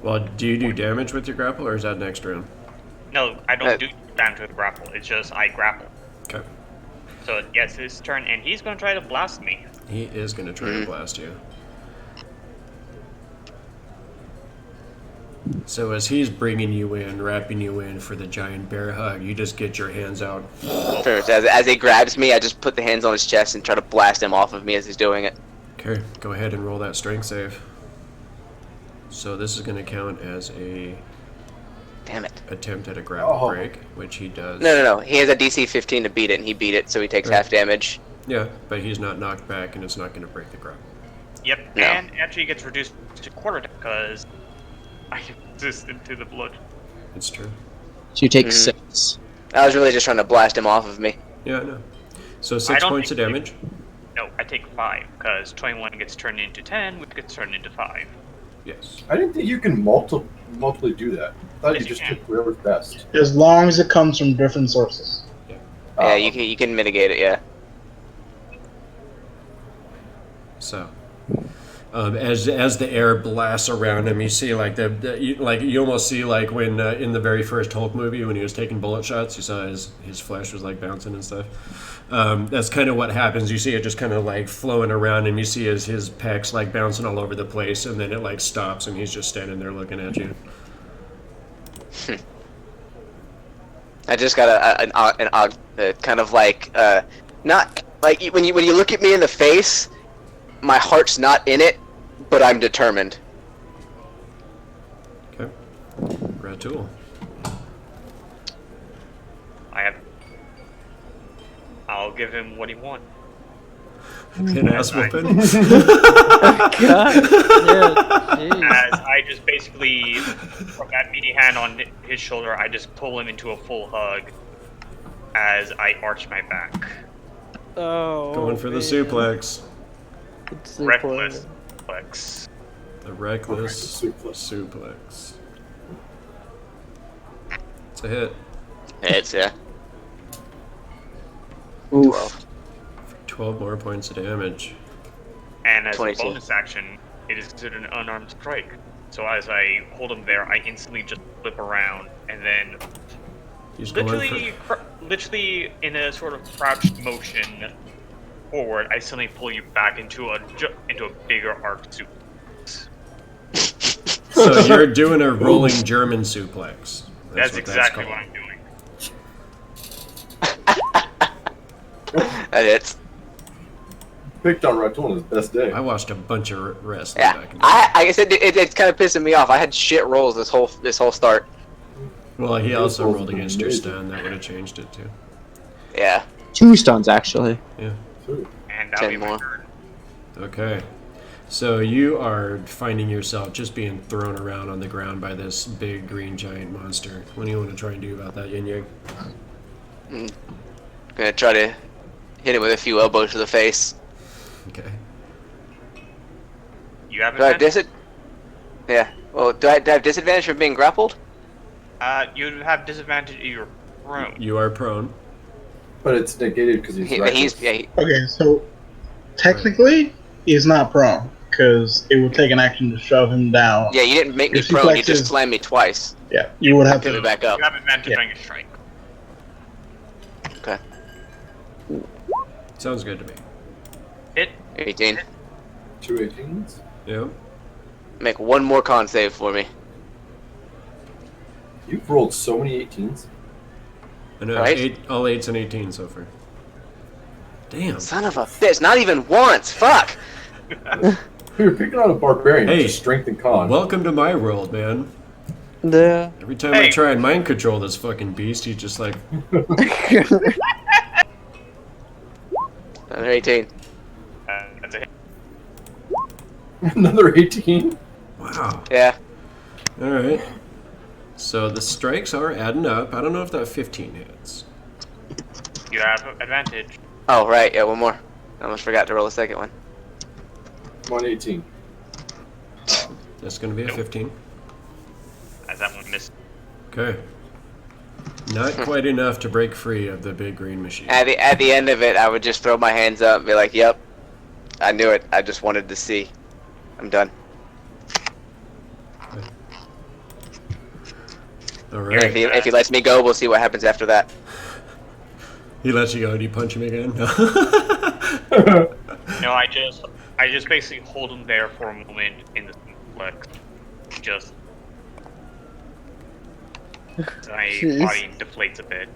Well, do you do damage with your grapple, or is that next round? No, I don't do damage with grapple. It's just I grapple. Okay. So yes, his turn, and he's going to try to blast me. He is going to try to blast you. So as he's bringing you in, wrapping you in for the giant bear hug, you just get your hands out. First, as he grabs me, I just put the hands on his chest and try to blast him off of me as he's doing it. Okay, go ahead and roll that strength save. So this is going to count as a Damn it. attempt at a grapple Oh. break, which he does. No. He has a DC 15 to beat it, and he beat it, so he takes Right. half damage. Yeah, but he's not knocked back, and it's not going to break the grapple. Yep, No. and actually he gets reduced to quarter because I am resistant to the blood. It's true. So you take Mhm. 6. I was really just trying to blast him off of me. Yeah, I know. So I 6 don't points of think- damage. No, I take 5 because 21 gets turned into 10, which gets turned into 5. Yes. I didn't think you can multiply do that. I thought Yes, you you just can. took whatever's best. As long as it comes from different sources. Yeah, you can mitigate it, yeah. So, as the air blasts around him, you see like you almost see like when in the very first Hulk movie when he was taking bullet shots, you saw his flesh was like bouncing and stuff. That's kind of what happens. You see it just kind of like flowing around, and you see his pecs like bouncing all over the place, and then it like stops, and he's just standing there looking at you. I just got an odd kind of like not like when you look at me in the face, my heart's not in it, but I'm determined. Okay. Ratul. I'll give him what he wants. An ass whooping. God. Yeah. Jeez. As I just basically, from that meaty hand on his shoulder, I just pull him into a full hug as I arch my back. Oh. Going for the man. suplex. It's the Reckless point. flex. The reckless Suplex. suplex. It's a hit. It's yeah. Oof. 12 more points of damage. And as 22. a bonus action, it is considered an unarmed strike. So as I hold him there, I instantly just flip around and then He's going literally in a sort of crouched motion forward, I suddenly pull you back into a bigger arc suplex. So you're doing a rolling German suplex. That's what exactly called. what I'm doing. That hits. Picked on Ratul on his best day. I watched a bunch of wrestling Yeah. back in the I guess it's kind of pissing me off. I had shit rolls this whole start. Well, he Those also rolls rolled have been against your amazing. stun. That would have changed it too. Yeah. 2 stuns, actually. Yeah. Ooh. And that'll 10 be my more. turn. Okay. So you are finding yourself just being thrown around on the ground by this big green giant monster. What do you want to try and do about that, Yin Yang? Gonna try to hit him with a few elbows to the face. Okay. You have Do I have advantage? Yeah. Well, do I have disadvantage for being grappled? You have disadvantage if you're prone. You are prone. But it's negated because he's reckless. Okay, so technically, he's not prone because it would take an action to shove him down. Yeah, you didn't make me If he prone. You flexes- just slammed me twice. Yeah, you would have Get me to. back up. You have advantage Yeah. on your strike. Okay. Sounds good to me. Hit. 18. 2 18s. Yeah. Make one more con save for me. You've rolled so many 18s. I know, Right? all 8s and 18s so far. Damn. Son of a bitch! Not even once. Fuck. You're picking on a barbarian. Hey. Just strength and con. Welcome to my world, man. Yeah. Every time I Hey. try and mind control this fucking beast, he's just like, Another 18. That's a hit. Another 18. wow. Yeah. Alright. So the strikes are adding up. I don't know if that 15 hits. You have advantage. Oh right. Yeah. One more. I almost forgot to roll a second one. 118. That's going to be a Nope. 15. As that one missed. Okay. Not quite enough to break free of the big green machine. At the end of it, I would just throw my hands up and be like, "Yep, I knew it. I just wanted to see. I'm done." Alright. If he lets me go, we'll see what happens after that. He lets you go. Do you punch him again? No. No, I just basically hold him there for a moment in the flex. Just my Jeez. body deflates a bit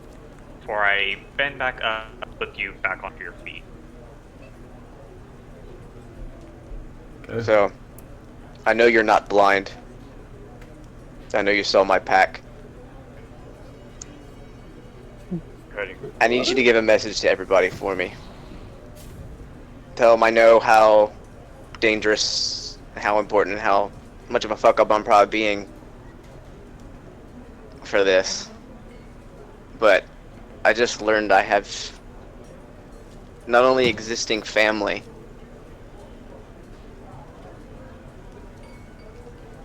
before I bend back up, flip you back onto your feet. Okay. So, I know you're not blind. I know you saw my pack. I need you to give a message to everybody for me. Tell them I know how dangerous, how important, and how much of a fuck up I'm probably being for this. But I just learned I have not only existing family,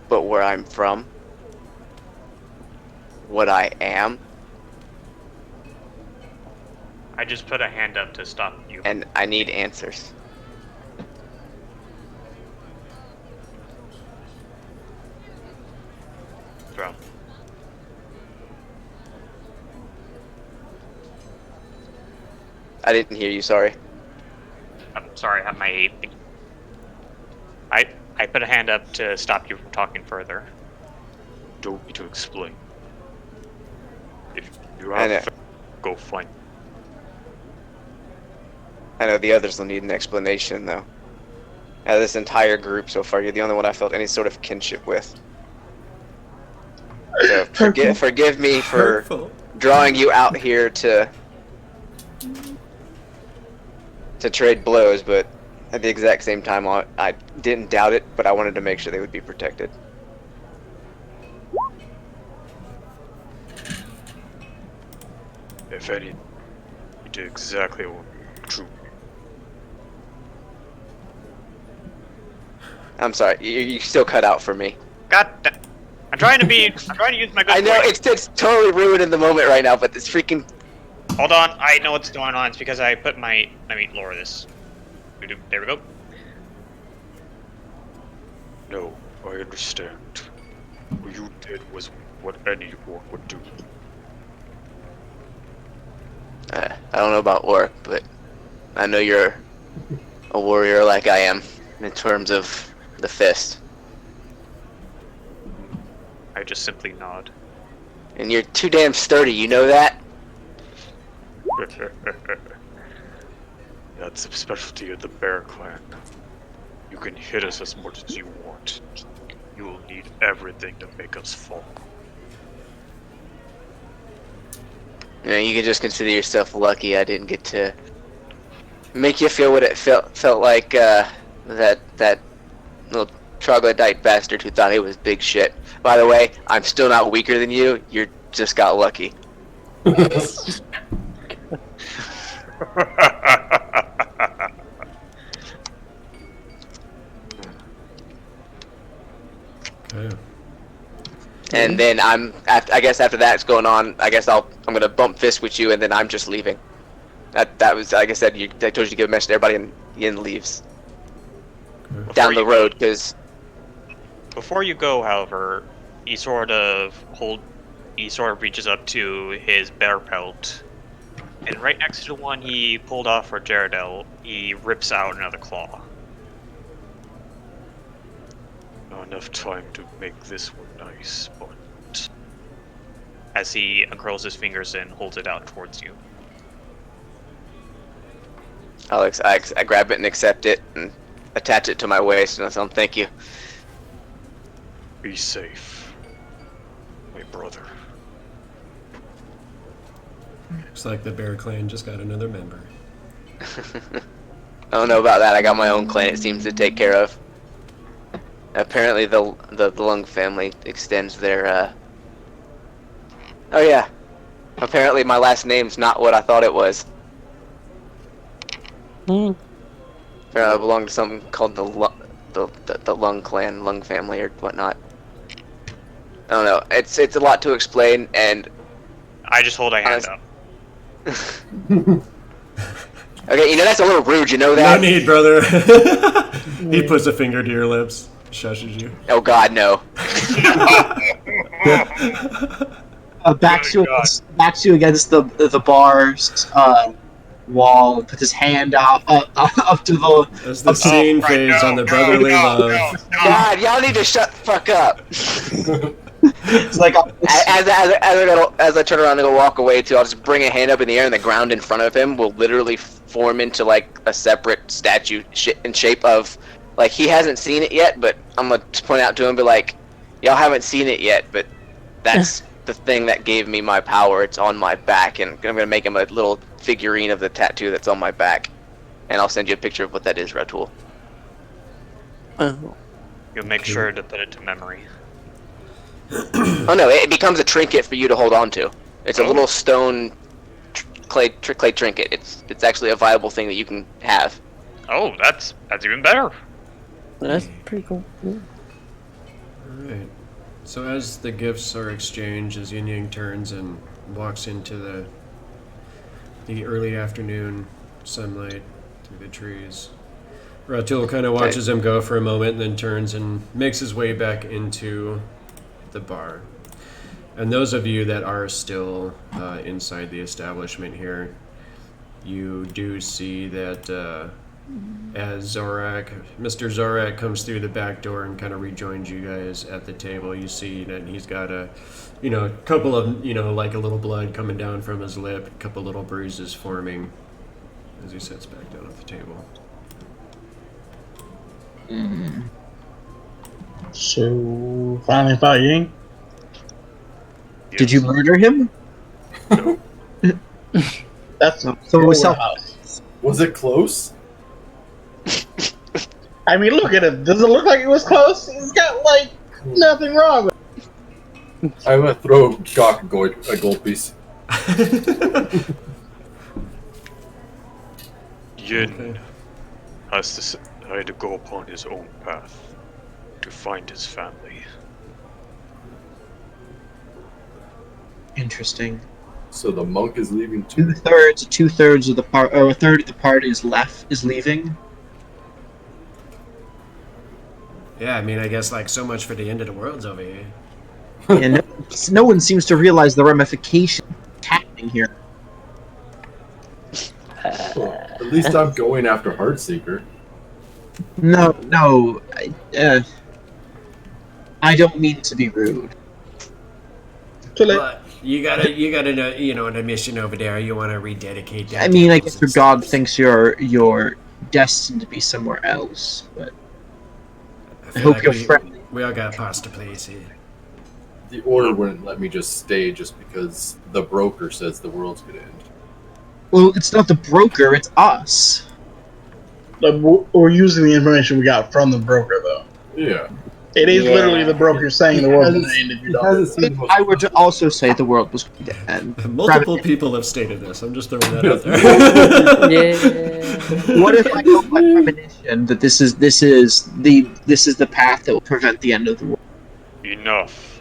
but where I'm from, what I am, I just put a hand up to stop you. and I need answers. Throw. I didn't hear you, sorry. I'm sorry, I have my. I put a hand up to stop you from talking further. Don't need to explain. If you I know. have, go find. I know the others will need an explanation, though. Out of this entire group so far, you're the only one I felt any sort of kinship with. So forgive me for Hurtful. drawing you out here to trade blows, but at the exact same time, I didn't doubt it, but I wanted to make sure they would be protected. If any, you did exactly what true. I'm sorry, you still cut out for me. God, I'm trying to use my good. I know voice. it's totally ruined in the moment right now, but this freaking Hold on, I know what's going on. It's because I put my. Let me lower this. There we go. No, I understand. What you did was what any orc would do. I don't know about orc, but I know you're a warrior like I am in terms of the fist, I just simply nod. and you're too damn sturdy. You know that? That's the specialty of the Bear Clan. You can hit us as much as you want. You will need everything to make us fall. You know, you can just consider yourself lucky I didn't get to make you feel what it felt like. That little troglodyte bastard who thought he was big shit. By the way, I'm still not weaker than you. You just got lucky. Okay. And then I guess after that's going on, I guess I'm gonna bump fists with you, and then I'm just leaving. That was, like I said, I told you to give a message to everybody, and Yin leaves down the road because. Before you go, however, he sort of reaches up to his bear pelt, and right next to the one he pulled off for Jaredel, he rips out another claw. Not enough time to make this one nice, but... As he uncurls his fingers and holds it out towards you. Alex, I grab it and accept it and attach it to my waist and I tell him thank you. Be safe, my brother. Looks like the Bear Clan just got another member. I don't know about that. I got my own clan it seems to take care of. Apparently the Lung family extends their Oh yeah. Apparently my last name's not what I thought it was. Apparently I belong to something called the Lung clan, Lung family or whatnot. I don't know. It's a lot to explain and I just hold a hand up. Okay, you know that's a little rude, you know No that? need, brother. He puts a finger to your lips, shushes you. Oh god, no. Backs you against the bar's wall, puts his hand out up to the. As the scene right, fades no, on the no, brotherly no, love. no. God, y'all need to shut the fuck up. It's like As I turn around and go walk away too, I'll just bring a hand up in the air and the ground in front of him will literally form into like a separate statue in shape of, like he hasn't seen it yet, but I'm gonna point out to him and be like, y'all haven't seen it yet, but that's the thing that gave me my power. It's on my back, and I'm gonna make him a little figurine of the tattoo that's on my back, and I'll send you a picture of what that is, Ratul. Oh. You'll make sure to put it to memory. Oh no, it becomes a trinket for you to hold on to. It's a little stone clay trinket. It's actually a viable thing that you can have. Oh, that's even better. That's pretty cool. Alright. So as the gifts are exchanged, as Yin Yang turns and walks into the early afternoon sunlight through the trees, Ratul kind of watches him go for a moment and then turns and makes his way back into the bar. And those of you that are still inside the establishment here, you do see that as Mr. Zorak comes through the back door and kind of rejoins you guys at the table, you see that he's got a couple of, like a little blood coming down from his lip, a couple little bruises forming as he sits back down at the table. So, finally fought Ying? Did you murder him? That's So it was house. Was it close? I mean, look at him. Does it look like it was close? He's got, like, nothing wrong with it. I'm gonna throw Gok a gold piece. Yin has decided to go upon his own path to find his family. Interesting. So the monk is leaving too. Two thirds of the part, or a third of the party is leaving. Yeah, I mean, I guess like so much for the end of the world's over here. And no one seems to realize the ramifications happening here. Well, at least I'm going after Heartseeker. No, I don't mean to be rude. Too late. But you gotta know, on a mission over there, you want to rededicate that. I mean, I temples guess your and god stuff. thinks you're destined to be somewhere else, but I feel hope like you're we, friendly. we all got pasta plates here. The order wouldn't let me just stay just because the broker says the world's gonna end. Well, it's not the broker; it's us. We're using the information we got from the broker, though. Yeah. It is literally the broker saying the world's going to end if you He don't. hasn't seen the If most I were to also say the world was going to end, Multiple people have stated this. I'm just throwing that out there. Yeah. what if I go by premonition that this is the path that will prevent the end of the world? Enough.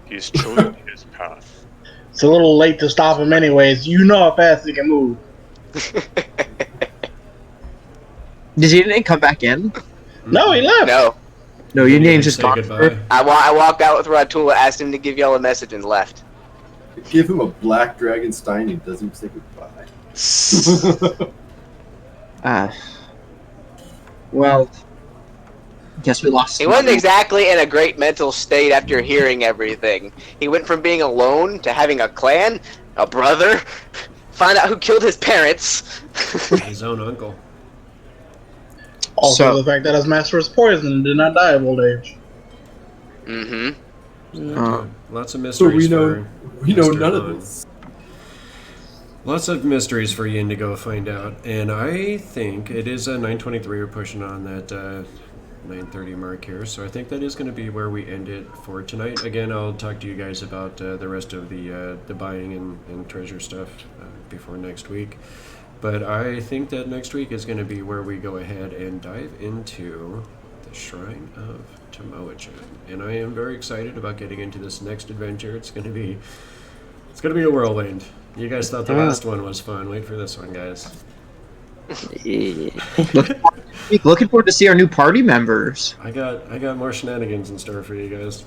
He's chosen his path. It's a little late to stop him anyways. You know how fast he can move. Did you didn't come back in? No, he left. No. No, your name's just Say gone. goodbye. I walked out with Ratul, asked him to give y'all a message, and left. Give him a black dragon stein, he doesn't say goodbye. Well, Guess we lost. He wasn't exactly in a great mental state after hearing everything. He went from being alone to having a clan, a brother, find out who killed his parents. His own uncle. Also, So- the fact that his master was poisoned and did not die of old age. Mm-hmm. Lots of So mysteries we know Mr. none of Han. this. Lots of mysteries for Yin to go find out, and I think it is a 9:23. We're pushing on that 9:30 mark here, so I think that is going to be where we end it for tonight. Again, I'll talk to you guys about the rest of the buying and treasure stuff before next week. But I think that next week is going to be where we go ahead and dive into the Shrine of Tomoe-chan, and I am very excited about getting into this next adventure. It's going to be a whirlwind. You guys thought the last one was fun. Wait for this one, guys. Looking forward to see our new party members. I got more shenanigans in store for you guys.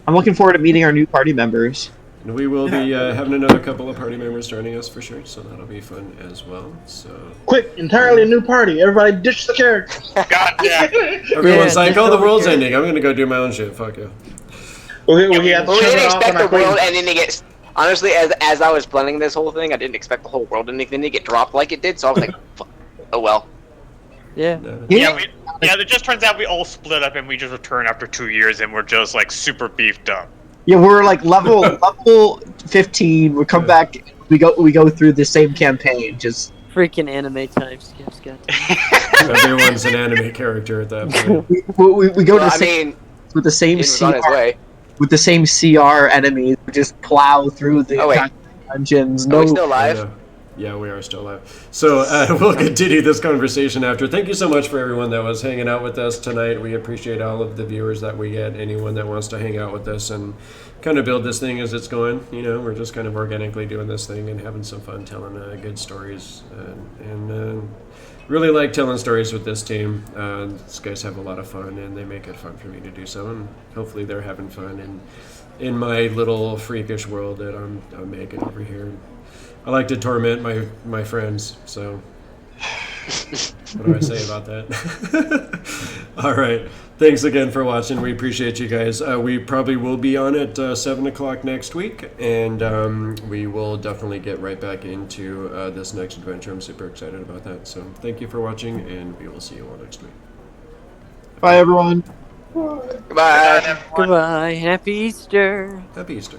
I'm looking forward to meeting our new party members. And we will be having another couple of party members joining us for sure, so that'll be fun as well. So Quick, entirely new party. Everybody ditch the characters. God damn. everyone's like, just "Oh, the over world's here." ending. I'm gonna go do my own shit. Fuck you." We have to We shut didn't it off expect on our the world plane. ending to get. Honestly, as I was planning this whole thing, I didn't expect the whole world ending to get dropped like it did. So I was like, "Fuck. Oh well." Yeah. Yeah, it just turns out we all split up and we just return after 2 years and we're just like super beefed up. Yeah, we're like level 15. We come back. We go through the same campaign. Just Freaking anime time skips, God. Everyone's an anime character at that point. we go Well, to I mean, with the same he was on his CR way. with the same CR enemies. We just plow through the Oh, wait. dungeons. Are we still live? Yeah, we are still live. So we'll continue this conversation after. Thank you so much for everyone that was hanging out with us tonight. We appreciate all of the viewers that we get, anyone that wants to hang out with us and kind of build this thing as it's going. You know, we're just kind of organically doing this thing and having some fun telling good stories. And really like telling stories with this team. These guys have a lot of fun and they make it fun for me to do so. And hopefully they're having fun in my little freakish world that I'm making over here. I like to torment my friends, so what do I say about that? All right. Thanks again for watching. We appreciate you guys. We probably will be on at 7 o'clock next week, and we will definitely get right back into this next adventure. I'm super excited about that. So thank you for watching, and we will see you all next week. Bye, everyone. Goodbye. Goodbye. Happy Easter. Happy Easter.